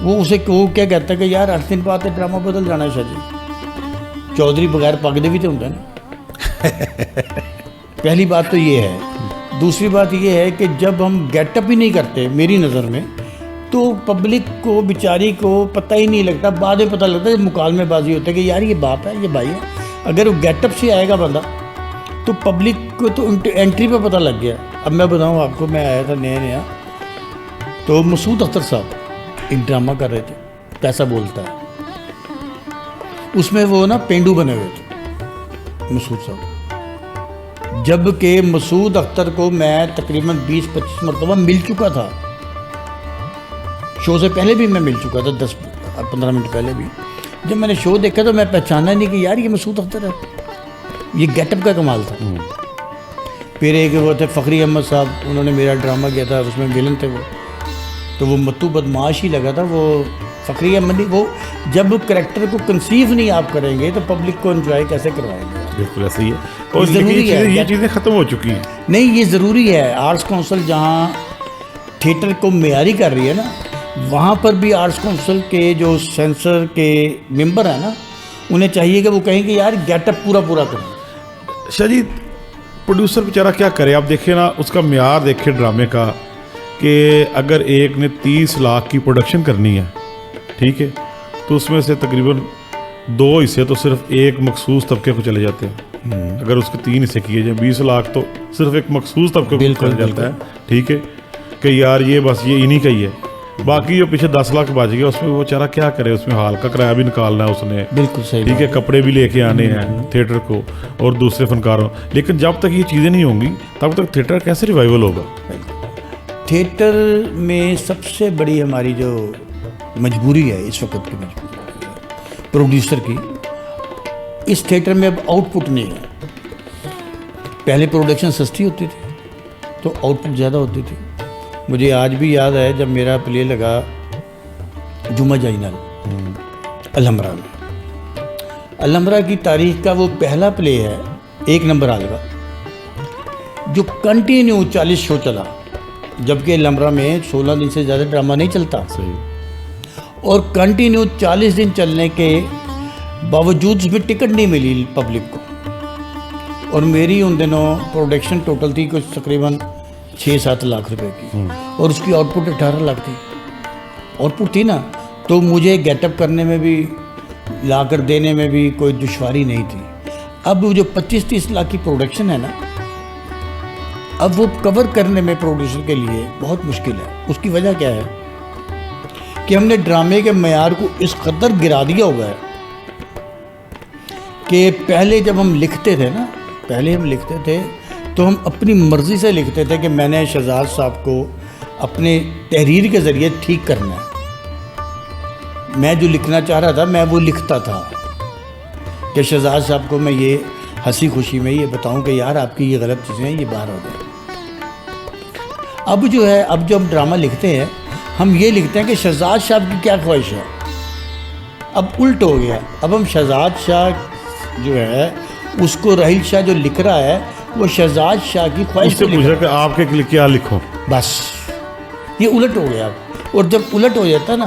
Speaker 1: वो क्या कहता है कि यार 8 दिन बाद ड्रामा बदल जाना है शाह जी, चौधरी बगैर पग दे भी तो होता है ना। पहली बात तो ये है। दूसरी बात ये है कि जब हम गेटअप ही नहीं करते मेरी नज़र में, तो पब्लिक को बेचारी को पता ही नहीं लगता, बाद में पता लगता है, मुकालमेबाजी होता है कि यार ये बाप है ये भाई है। अगर वो गेटअप से आएगा बंदा तो पब्लिक को तो एंट्री पे पता लग गया। अब मैं बताऊँ आपको, मैं आया था नया, तो मसूद अख्तर साहब एक ड्रामा कर रहे थे, कैसा बोलता है, उसमें वो ना पेंडू बने हुए थे मसूद साहब, जबकि मसूद अख्तर को मैं तकरीबन 20-25 मरतबा मिल चुका था, शो से पहले भी मैं मिल चुका था, 10-15 मिनट पहले भी। जब मैंने शो देखा तो मैं पहचाना नहीं कि यार ये मसूद अख्तर है, ये गेटअप का कमाल था। फिर एक वो थे फ़खरी अहमद साहब, उन्होंने मेरा ड्रामा किया था, उसमें विलन थे वो, तो वो मत्तू बदमाश ही लगा था वो फ़खरी अहमद। वो जब करैक्टर को कंसीव नहीं आप करेंगे तो पब्लिक को एंजॉय कैसे करवाएंगे?
Speaker 2: बिल्कुल ऐसे ही है, और
Speaker 1: ज़रूरी है,
Speaker 2: ये चीज़ें ख़त्म हो चुकी हैं।
Speaker 1: नहीं, ये ज़रूरी है। आर्ट्स काउंसिल जहाँ थिएटर को मेयारी कर रही है ना, वहाँ पर भी आर्ट्स काउंसिल के जो सेंसर के मेंबर हैं ना, उन्हें चाहिए कि वो कहें कि यार गेटअप पूरा करें।
Speaker 2: शाह जी, प्रोड्यूसर बेचारा क्या करे? आप देखिए ना, उसका म्यार देखिए ड्रामे का, कि अगर एक ने 30 लाख की प्रोडक्शन करनी है, ठीक है, तो उसमें से तकरीबन 2 हिस्से तो सिर्फ एक मखसूस तबके को चले जाते हैं। अगर उसके 3 हिस्से किए जाए 20 लाख तो सिर्फ एक मखसूस तबके को चले जाता है, ठीक है, कि यार ये बस ये इन्हीं का ही है। बाकी जो पीछे 10 लाख बच गया उसमें वो बेचारा क्या करे? उसमें हाल का किराया भी निकालना है उसने,
Speaker 1: बिल्कुल सही,
Speaker 2: ठीक है, कपड़े भी लेके आने हैं थिएटर को और दूसरे फनकारों। लेकिन जब तक ये चीज़ें नहीं होंगी तब तक थिएटर कैसे रिवाइवल होगा?
Speaker 1: थिएटर में सबसे बड़ी हमारी जो मजबूरी है इस वक्त की, मजबूरी प्रोड्यूसर की, इस थिएटर में अब आउटपुट नहीं है। पहले प्रोडक्शन सस्ती होती थी तो आउटपुट ज़्यादा होती थी। मुझे आज भी याद है जब मेरा प्ले लगा जुमा जाइनल अलहमरा में, अलहमरा की तारीख का वो पहला प्ले है 1 नंबर हाल का, जो कंटिन्यू 40 शो चला, जबकि अलहमरा में 16 दिन से ज़्यादा ड्रामा नहीं चलता।
Speaker 2: सही।
Speaker 1: और कंटिन्यू 40 दिन चलने के बावजूद उसमें टिकट नहीं मिली पब्लिक को। और मेरी उन दिनों प्रोडक्शन टोटल थी कुछ तकरीबन 6-7 लाख रुपए की, और उसकी आउटपुट 18 लाख थी आउटपुट थी ना। तो मुझे गेटअप करने में भी, ला कर देने में भी कोई दुश्वारी नहीं थी। अब वो जो 25-30 लाख की प्रोडक्शन है ना, अब वो कवर करने में प्रोड्यूसर के लिए बहुत मुश्किल है। उसकी वजह क्या है कि हमने ड्रामे के मयार को इस कदर गिरा दिया हुआ है कि पहले जब हम लिखते थे ना, पहले हम लिखते थे तो हम अपनी मर्ज़ी से लिखते थे कि मैंने शहजाद साहब को अपने तहरीर के ज़रिए ठीक करना है। मैं जो लिखना चाह रहा था मैं वो लिखता था कि शहजाद साहब को मैं ये हंसी खुशी में ये बताऊं कि यार आपकी ये गलत चीज़ें हैं, ये बाहर हो जाए। अब जो है, अब जो हम ड्रामा लिखते हैं हम ये लिखते हैं कि शहजाद साहब की क्या ख्वाहिश है। अब उल्ट हो गया, अब हम शहजाद शाह जो है उसको राहिल शाह जो लिख रहा है वो शहजाद शाह की ख्वाहिश
Speaker 2: उससे पूछ रहा कि आपके लिए क्या लिखूं,
Speaker 1: बस ये उलट हो गया। और जब उलट हो जाता ना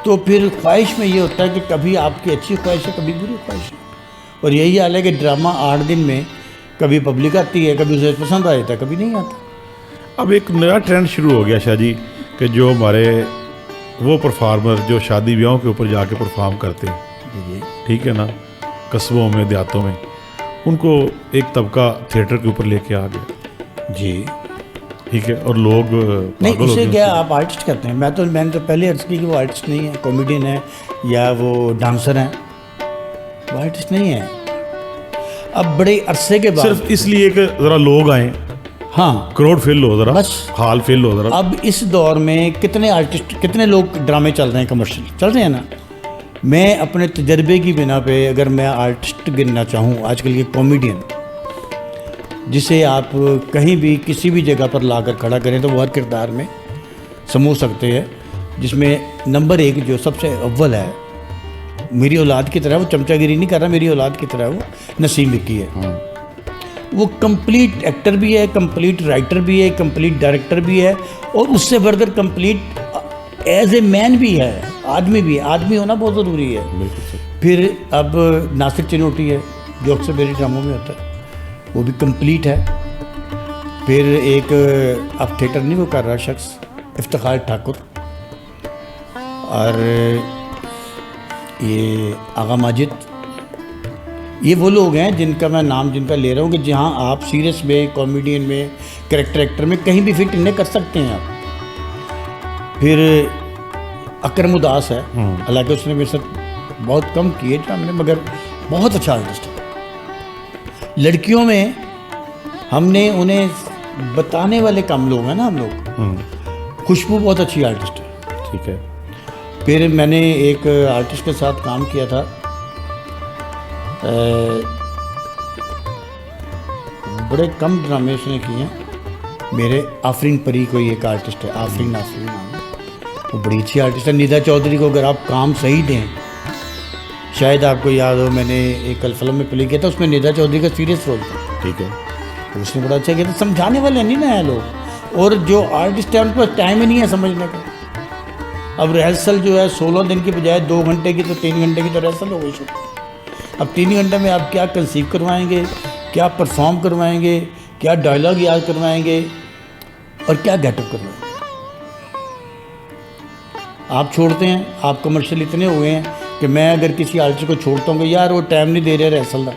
Speaker 1: तो फिर ख्वाहिश में ये होता है कि कभी आपकी अच्छी ख्वाहिश है, कभी बुरी ख्वाहिश है। और यही हाल है कि ड्रामा 8 दिन में कभी पब्लिक आती है, कभी उसे पसंद आ जाता है, कभी नहीं आता।
Speaker 2: अब एक नया ट्रेंड शुरू हो गया शाह जी कि जो हमारे वो परफॉर्मर जो शादी ब्याहों के ऊपर जाके परफॉर्म करते हैं, ठीक है ना, कस्बों में, देहातों में, उनको एक तबका थिएटर के ऊपर लेके आ गया
Speaker 1: जी,
Speaker 2: ठीक है। और लोग
Speaker 1: नहीं, उसे क्या आप आर्टिस्ट कहते हैं? मैंने तो पहले अर्ज की कि वो आर्टिस्ट नहीं है, कॉमेडियन है या वो डांसर हैं, वो आर्टिस्ट नहीं है। अब बड़े अरसे के बाद
Speaker 2: सिर्फ इसलिए कि ज़रा लोग आए,
Speaker 1: हाँ,
Speaker 2: क्राउड फिल हो, ज़रा
Speaker 1: बस
Speaker 2: हाल फिल हो ज़रा।
Speaker 1: अब इस दौर में कितने आर्टिस्ट, कितने लोग ड्रामे चल रहे हैं, कमर्शियल चल रहे हैं ना। मैं अपने तजर्बे की बिना पे अगर मैं आर्टिस्ट गिनना चाहूँ आजकल के कॉमेडियन, जिसे आप कहीं भी किसी भी जगह पर लाकर खड़ा करें तो वो हर किरदार में समो सकते हैं, जिसमें नंबर 1 जो सबसे अव्वल है, मेरी औलाद की तरह, वो चमचागिरी नहीं कर रहा, मेरी औलाद की तरह वो नसीम विक्की है। वो कंप्लीट एक्टर भी है, कंप्लीट राइटर भी है, कंप्लीट डायरेक्टर भी है, और उससे बढ़कर कंप्लीट एज ए मैन भी है, आदमी भी है। आदमी होना बहुत ज़रूरी है। फिर अब नासिर चिनोटी है जो अक्सर मेरे ड्रामों में होता है, वो भी कंप्लीट है। फिर एक अब थिएटर नहीं वो कर रहा शख्स, इफ्तिखार ठाकुर, और ये आगा माजिद, ये वो लोग हैं जिनका मैं नाम जिनका ले रहा हूँ कि जहाँ आप सीरियस में, कॉमेडियन में, कैरेक्टर एक्टर में कहीं भी फिट इन्हें कर सकते हैं आप। फिर अकरम उदास है, हालांकि उसने मेरे साथ बहुत कम किए ड्रामे, मगर बहुत अच्छा आर्टिस्ट है। लड़कियों में हमने उन्हें बताने वाले कम लोग हैं ना हम लोग। खुशबू बहुत अच्छी आर्टिस्ट है,
Speaker 2: ठीक है।
Speaker 1: फिर मैंने एक आर्टिस्ट के साथ काम किया था, बड़े कम ड्रामे उसने किए हैं मेरे। आफरीन परी कोई एक आर्टिस्ट है, आफरीन नाम है, वो बड़ी अच्छी आर्टिस्ट है। निदा चौधरी को अगर आप काम सही दें, शायद आपको याद हो मैंने एक कल फिल्म में प्ले किया था, उसमें निदा चौधरी का सीरियस रोल था,
Speaker 2: ठीक है,
Speaker 1: उसने बड़ा अच्छा किया था। समझाने वाले नहीं ना है लोग, और जो आर्टिस्ट है उन पर टाइम ही नहीं है समझने का। अब रिहर्सल जो है 16 दिन की बजाय 2 घंटे की, तो 3 घंटे की तो रिहर्सल हो गई शूट। अब 3 घंटे में आप क्या कंसीव करवाएंगे, क्या परफॉर्म करवाएंगे, क्या डायलॉग याद करवाएंगे, और क्या गेटअप करवाएंगे। आप छोड़ते हैं, आप कमर्शियल इतने हुए हैं कि मैं अगर किसी आर्टिस्ट को छोड़ता हूँ कि यार वो टाइम नहीं दे रहे रिहर्सल का,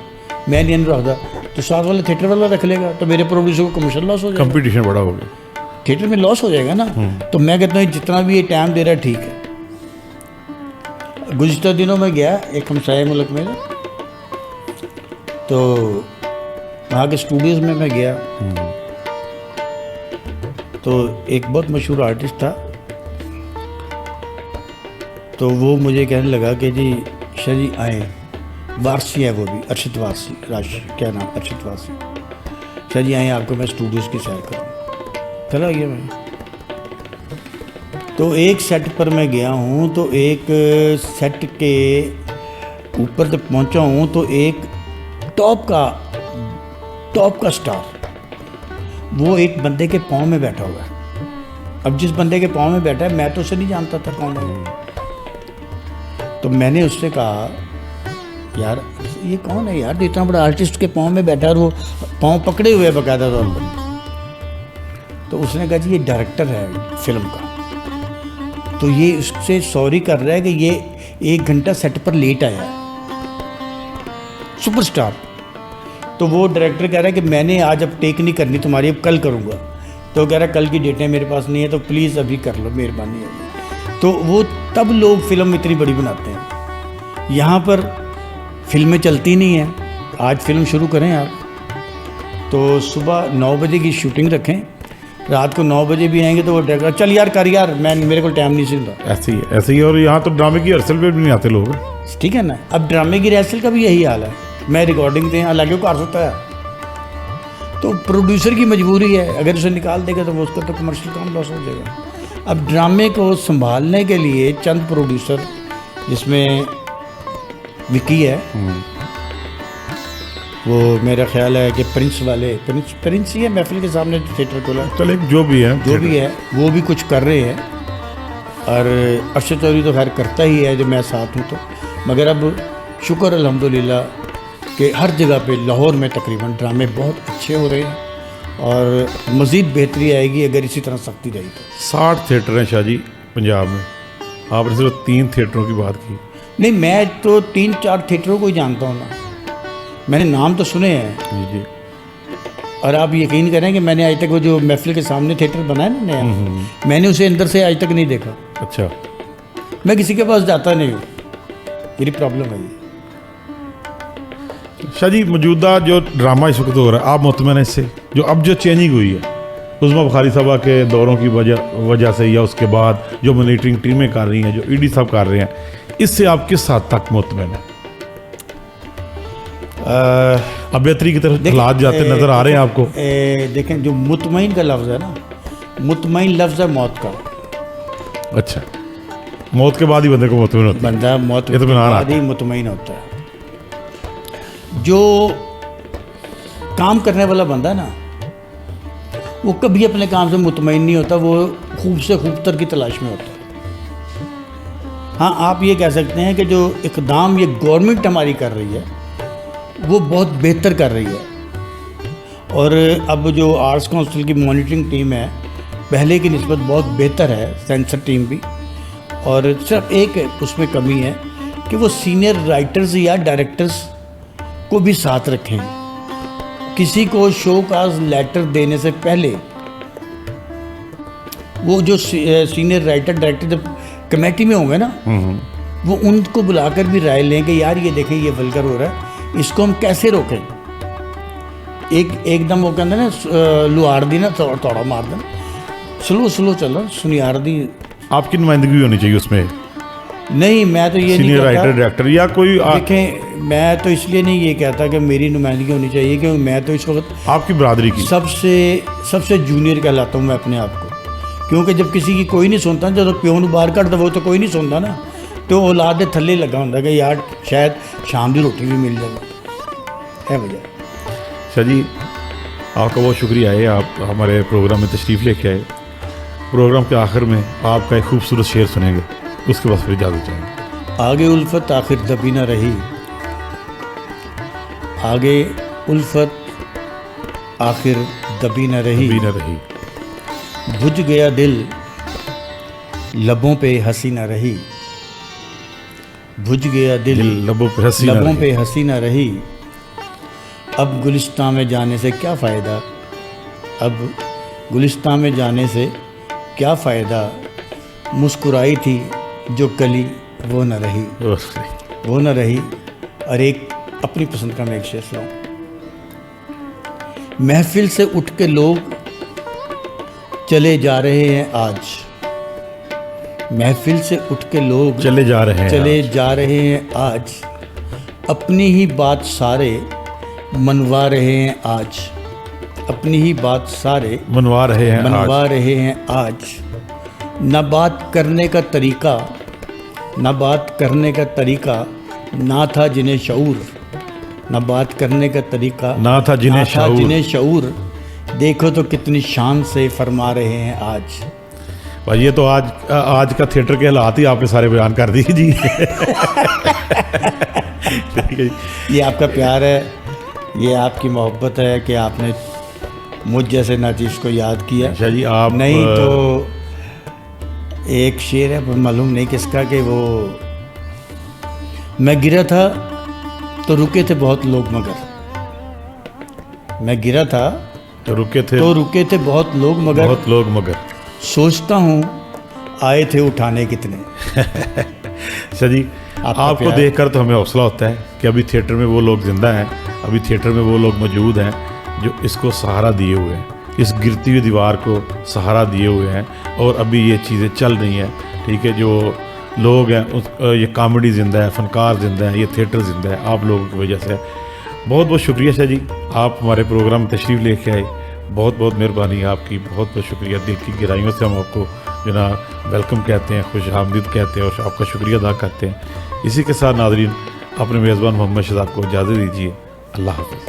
Speaker 1: मैं नहीं रखता, तो साथ वाले थिएटर वाला रख लेगा, तो मेरे प्रोड्यूसर को कमर्शियल लॉस हो जाएगा,
Speaker 2: कंपटीशन बड़ा हो गया,
Speaker 1: थिएटर में लॉस हो जाएगा ना। तो मैं कहता हूँ जितना भी ये टाइम दे रहा है ठीक है। गुज़िश्ता दिनों में गया एक हमसाये मुल्क में, तो वहाँ के स्टूडियोज़ में मैं गया, तो एक बहुत मशहूर आर्टिस्ट था, तो वो मुझे कहने लगा कि जी शाह जी आए, वारसी है वो भी, अर्शद वारसी, क्या नाम, अर्शद वारसी, शाह जी आए आपको मैं स्टूडियोज़ की सैर करूँ। चला गया मैं, तो एक सेट पर मैं गया हूँ, तो एक सेट के ऊपर जब पहुँचा हूँ तो एक टॉप का स्टार वो एक बंदे के पाँव में बैठा हुआ है। अब जिस बंदे के पाँव में बैठा है मैं तो उसे नहीं जानता था कौन है। तो मैंने उससे कहा यार ये कौन है यार, इतना बड़ा आर्टिस्ट के पाँव में बैठा और वो पाँव पकड़े हुए है बाकायदा तौर पर। तो उसने कहा जी ये डायरेक्टर है फिल्म का, तो ये उससे सॉरी कर रहा है कि ये 1 घंटा सेट पर लेट आया है, सुपरस्टार। तो वो डायरेक्टर कह रहा है कि मैंने आज अब टेक नहीं करनी तुम्हारी, अब कल करूँगा। तो कह रहा है कल की डेटें मेरे पास नहीं है, तो प्लीज़ अभी कर लो, मेहरबानी है। तो वो तब लोग फिल्म इतनी बड़ी बनाते हैं। यहाँ पर फिल्में चलती नहीं हैं। आज फिल्म शुरू करें आप तो सुबह 9 बजे की शूटिंग रखें, रात को 9 बजे भी आएंगे तो वो डायरेक्टर चल यार कर यार, मैं मेरे को टाइम नहीं सुनता।
Speaker 2: ऐसे ही। और यहाँ तो ड्रामे की रिहर्सल पे भी नहीं आते लोग।
Speaker 1: ठीक है ना, अब ड्रामे की रिहर्सल का भी यही हाल है। मैं रिकॉर्डिंग दें हालांकि वो कर सकता है, तो प्रोड्यूसर की मजबूरी है, अगर उसे निकाल देगा तो वो उसका तो कमर्शियल काम लॉस हो जाएगा। अब ड्रामे को संभालने के लिए चंद प्रोड्यूसर, जिसमें विकी है, वो मेरा ख्याल है कि प्रिंस वाले प्रिंस ही है, महफिल के सामने थिएटर खोला,
Speaker 2: चले जो भी है
Speaker 1: वो भी कुछ कर रहे हैं। और अरशद चौधरी तो खैर करता ही है जो मैं साथ हूँ तो, मगर अब शुक्र अल्हम्दुलिल्लाह कि हर जगह पे लाहौर में तकरीबन ड्रामे बहुत अच्छे हो रहे हैं और मज़ीद बेहतरी आएगी अगर इसी तरह सख्ती रही तो।
Speaker 2: 60 थिएटर हैं शाहजी पंजाब में, आपने सिर्फ 3 थिएटरों की बात की।
Speaker 1: नहीं, मैं तो 3-4 थिएटरों को ही जानता हूँ ना, मैंने नाम तो सुने हैं
Speaker 2: जी।
Speaker 1: और आप यकीन करें कि मैंने आज तक वो जो महफिल के सामने थिएटर बनाया ना नया, मैंने उसे अंदर से आज तक नहीं देखा।
Speaker 2: अच्छा।
Speaker 1: मैं किसी के पास जाता नहीं हूँ, मेरी प्रॉब्लम है ये।
Speaker 2: शाह जी, मौजूदा जो ड्रामा इस वक्त हो रहा है, आप मुतमईन हैं इससे? जो अब जो चेंजिंग हुई है उज़मा बुखारी साहबा के दौरों की वजह से, या उसके बाद जो मॉनिटरिंग टीमें कर रही हैं, जो ईडी साहब कर रहे हैं, इससे आप किस हद तक मुतमईन हैं? अब बेहतरी की तरफ हालात जाते नज़र आ रहे हैं आपको?
Speaker 1: देखें, जो मुतमईन का लफ्ज़ है ना, मुतमईन लफ्ज़ है मौत का।
Speaker 2: अच्छा, मौत के बाद ही बंदे को मुतमईन होता है?
Speaker 1: बंदा मौत के बाद ही मुतमईन होता है। जो काम करने वाला बंदा ना, वो कभी अपने काम से मुतमईन नहीं होता, वो खूब से खूबतर की तलाश में होता है। हाँ, आप ये कह सकते हैं कि जो इक़दाम ये गवर्नमेंट हमारी कर रही है वो बहुत बेहतर कर रही है। और अब जो आर्ट्स काउंसिल की मॉनिटरिंग टीम है पहले की निस्बत बहुत बेहतर है, सेंसर टीम भी। और सिर्फ एक उसमें कमी है कि वो सीनियर राइटर्स या डायरेक्टर्स को भी साथ रखें। किसी को शो काज लेटर देने से पहले वो जो सीनियर राइटर डायरेक्टर जब कमेटी में होंगे ना, वो उनको बुलाकर भी राय लें कि यार ये देखें ये वल्गर हो रहा है, इसको हम कैसे रोकें। एकदम वो कहते ना लुहार दी ना थोड़ा मार देना, स्लो चलो सुनियार दी।
Speaker 2: आपकी नुमाइंदगी होनी चाहिए उसमें?
Speaker 1: नहीं, मैं तो ये
Speaker 2: सीनियर
Speaker 1: नहीं कहता,
Speaker 2: राइटर डायरेक्टर या कोई
Speaker 1: देखें मैं तो इसलिए नहीं ये कहता कि मेरी नुमाइंदगी होनी चाहिए, क्योंकि मैं तो इस वक्त
Speaker 2: आपकी बरादरी की
Speaker 1: सबसे जूनियर कहलाता हूँ मैं अपने आप को। क्योंकि जब किसी की कोई नहीं सुनता, जब प्यो नूं बाहर कट दो वो तो कोई नहीं सुनता ना, तो औलाद दे थल्ले लगा होंगे कि यार शायद शाम की रोटी भी मिल जाएगा, है वजह।
Speaker 2: शाह जी, आपका बहुत शुक्रिया है, आप हमारे प्रोग्राम में तशरीफ़ लेके आए। प्रोग्राम के आखिर में आपका एक खूबसूरत शेर सुनेंगे, उसके बाद फिर इजाज़त चाहेंगे।
Speaker 1: आगे उल्फत आखिर दबी न रही, आगे उल्फत आखिर दबी न रही, बुझ गया दिल लबों पे हंसी न रही, बुझ गया दिल
Speaker 2: लबों पे
Speaker 1: हंसी न रही। अब गुलिस्तां में जाने से क्या फ़ायदा, अब गुलिस्तां में जाने से क्या फ़ायदा, मुस्कुराई थी जो कली वो न रही। और एक अपनी पसंद का मैं एक शेर सुनाऊं। महफिल से उठ के लोग चले जा रहे हैं आज, महफिल से उठ के लोग
Speaker 2: चले जा रहे हैं
Speaker 1: आज, अपनी ही बात सारे मनवा रहे हैं आज, अपनी ही बात सारे
Speaker 2: मनवा रहे हैं
Speaker 1: आज। न बात करने का तरीका ना था जिन्हें शऊर, न बात करने का तरीका
Speaker 2: ना था जिन्हें
Speaker 1: शऊर, देखो तो कितनी शान से फरमा रहे हैं आज।
Speaker 2: भाई ये तो आज का थिएटर के हालात ही आपने सारे बयान कर दिए जी। ठीक है जी।
Speaker 1: ये आपका प्यार है, ये आपकी मोहब्बत है कि आपने मुझ जैसे नाचीज़ को याद किया।
Speaker 2: अच्छा जी, आप
Speaker 1: नहीं तो एक शेर है पर मालूम नहीं किसका, कि वो मैं गिरा था तो रुके थे बहुत लोग मगर, मैं गिरा था
Speaker 2: तो रुके थे
Speaker 1: बहुत लोग मगर,
Speaker 2: बहुत लोग मगर।
Speaker 1: सोचता हूँ आए थे उठाने कितने।
Speaker 2: अच्छा जी, आपको
Speaker 1: प्यार।
Speaker 2: देखकर तो हमें हौसला होता है कि अभी थिएटर में वो लोग जिंदा हैं, अभी थिएटर में वो लोग मौजूद हैं जो इसको सहारा दिए हुए हैं, इस गिरती हुई दीवार को सहारा दिए हुए हैं, और अभी ये चीज़ें चल रही हैं। ठीक है, जो लोग हैं ये कॉमेडी ज़िंदा है, फनकार ज़िंदा है, ये थिएटर ज़िंदा है आप लोगों की वजह से। बहुत बहुत शुक्रिया शाह जी, आप हमारे प्रोग्राम में तशरीफ़ लेके आए, बहुत बहुत मेहरबानी है आपकी, बहुत बहुत शुक्रिया। दिल की गहराइयों से हम आपको जो ना वेलकम कहते हैं, खुश आमदीद कहते हैं और आपका शुक्रिया अदा करते हैं। इसी के साथ नाज़रीन, अपने मेज़बान मोहम्मद शहज़ाद को इजाज़त दीजिए। अल्लाह हाफ़िज़।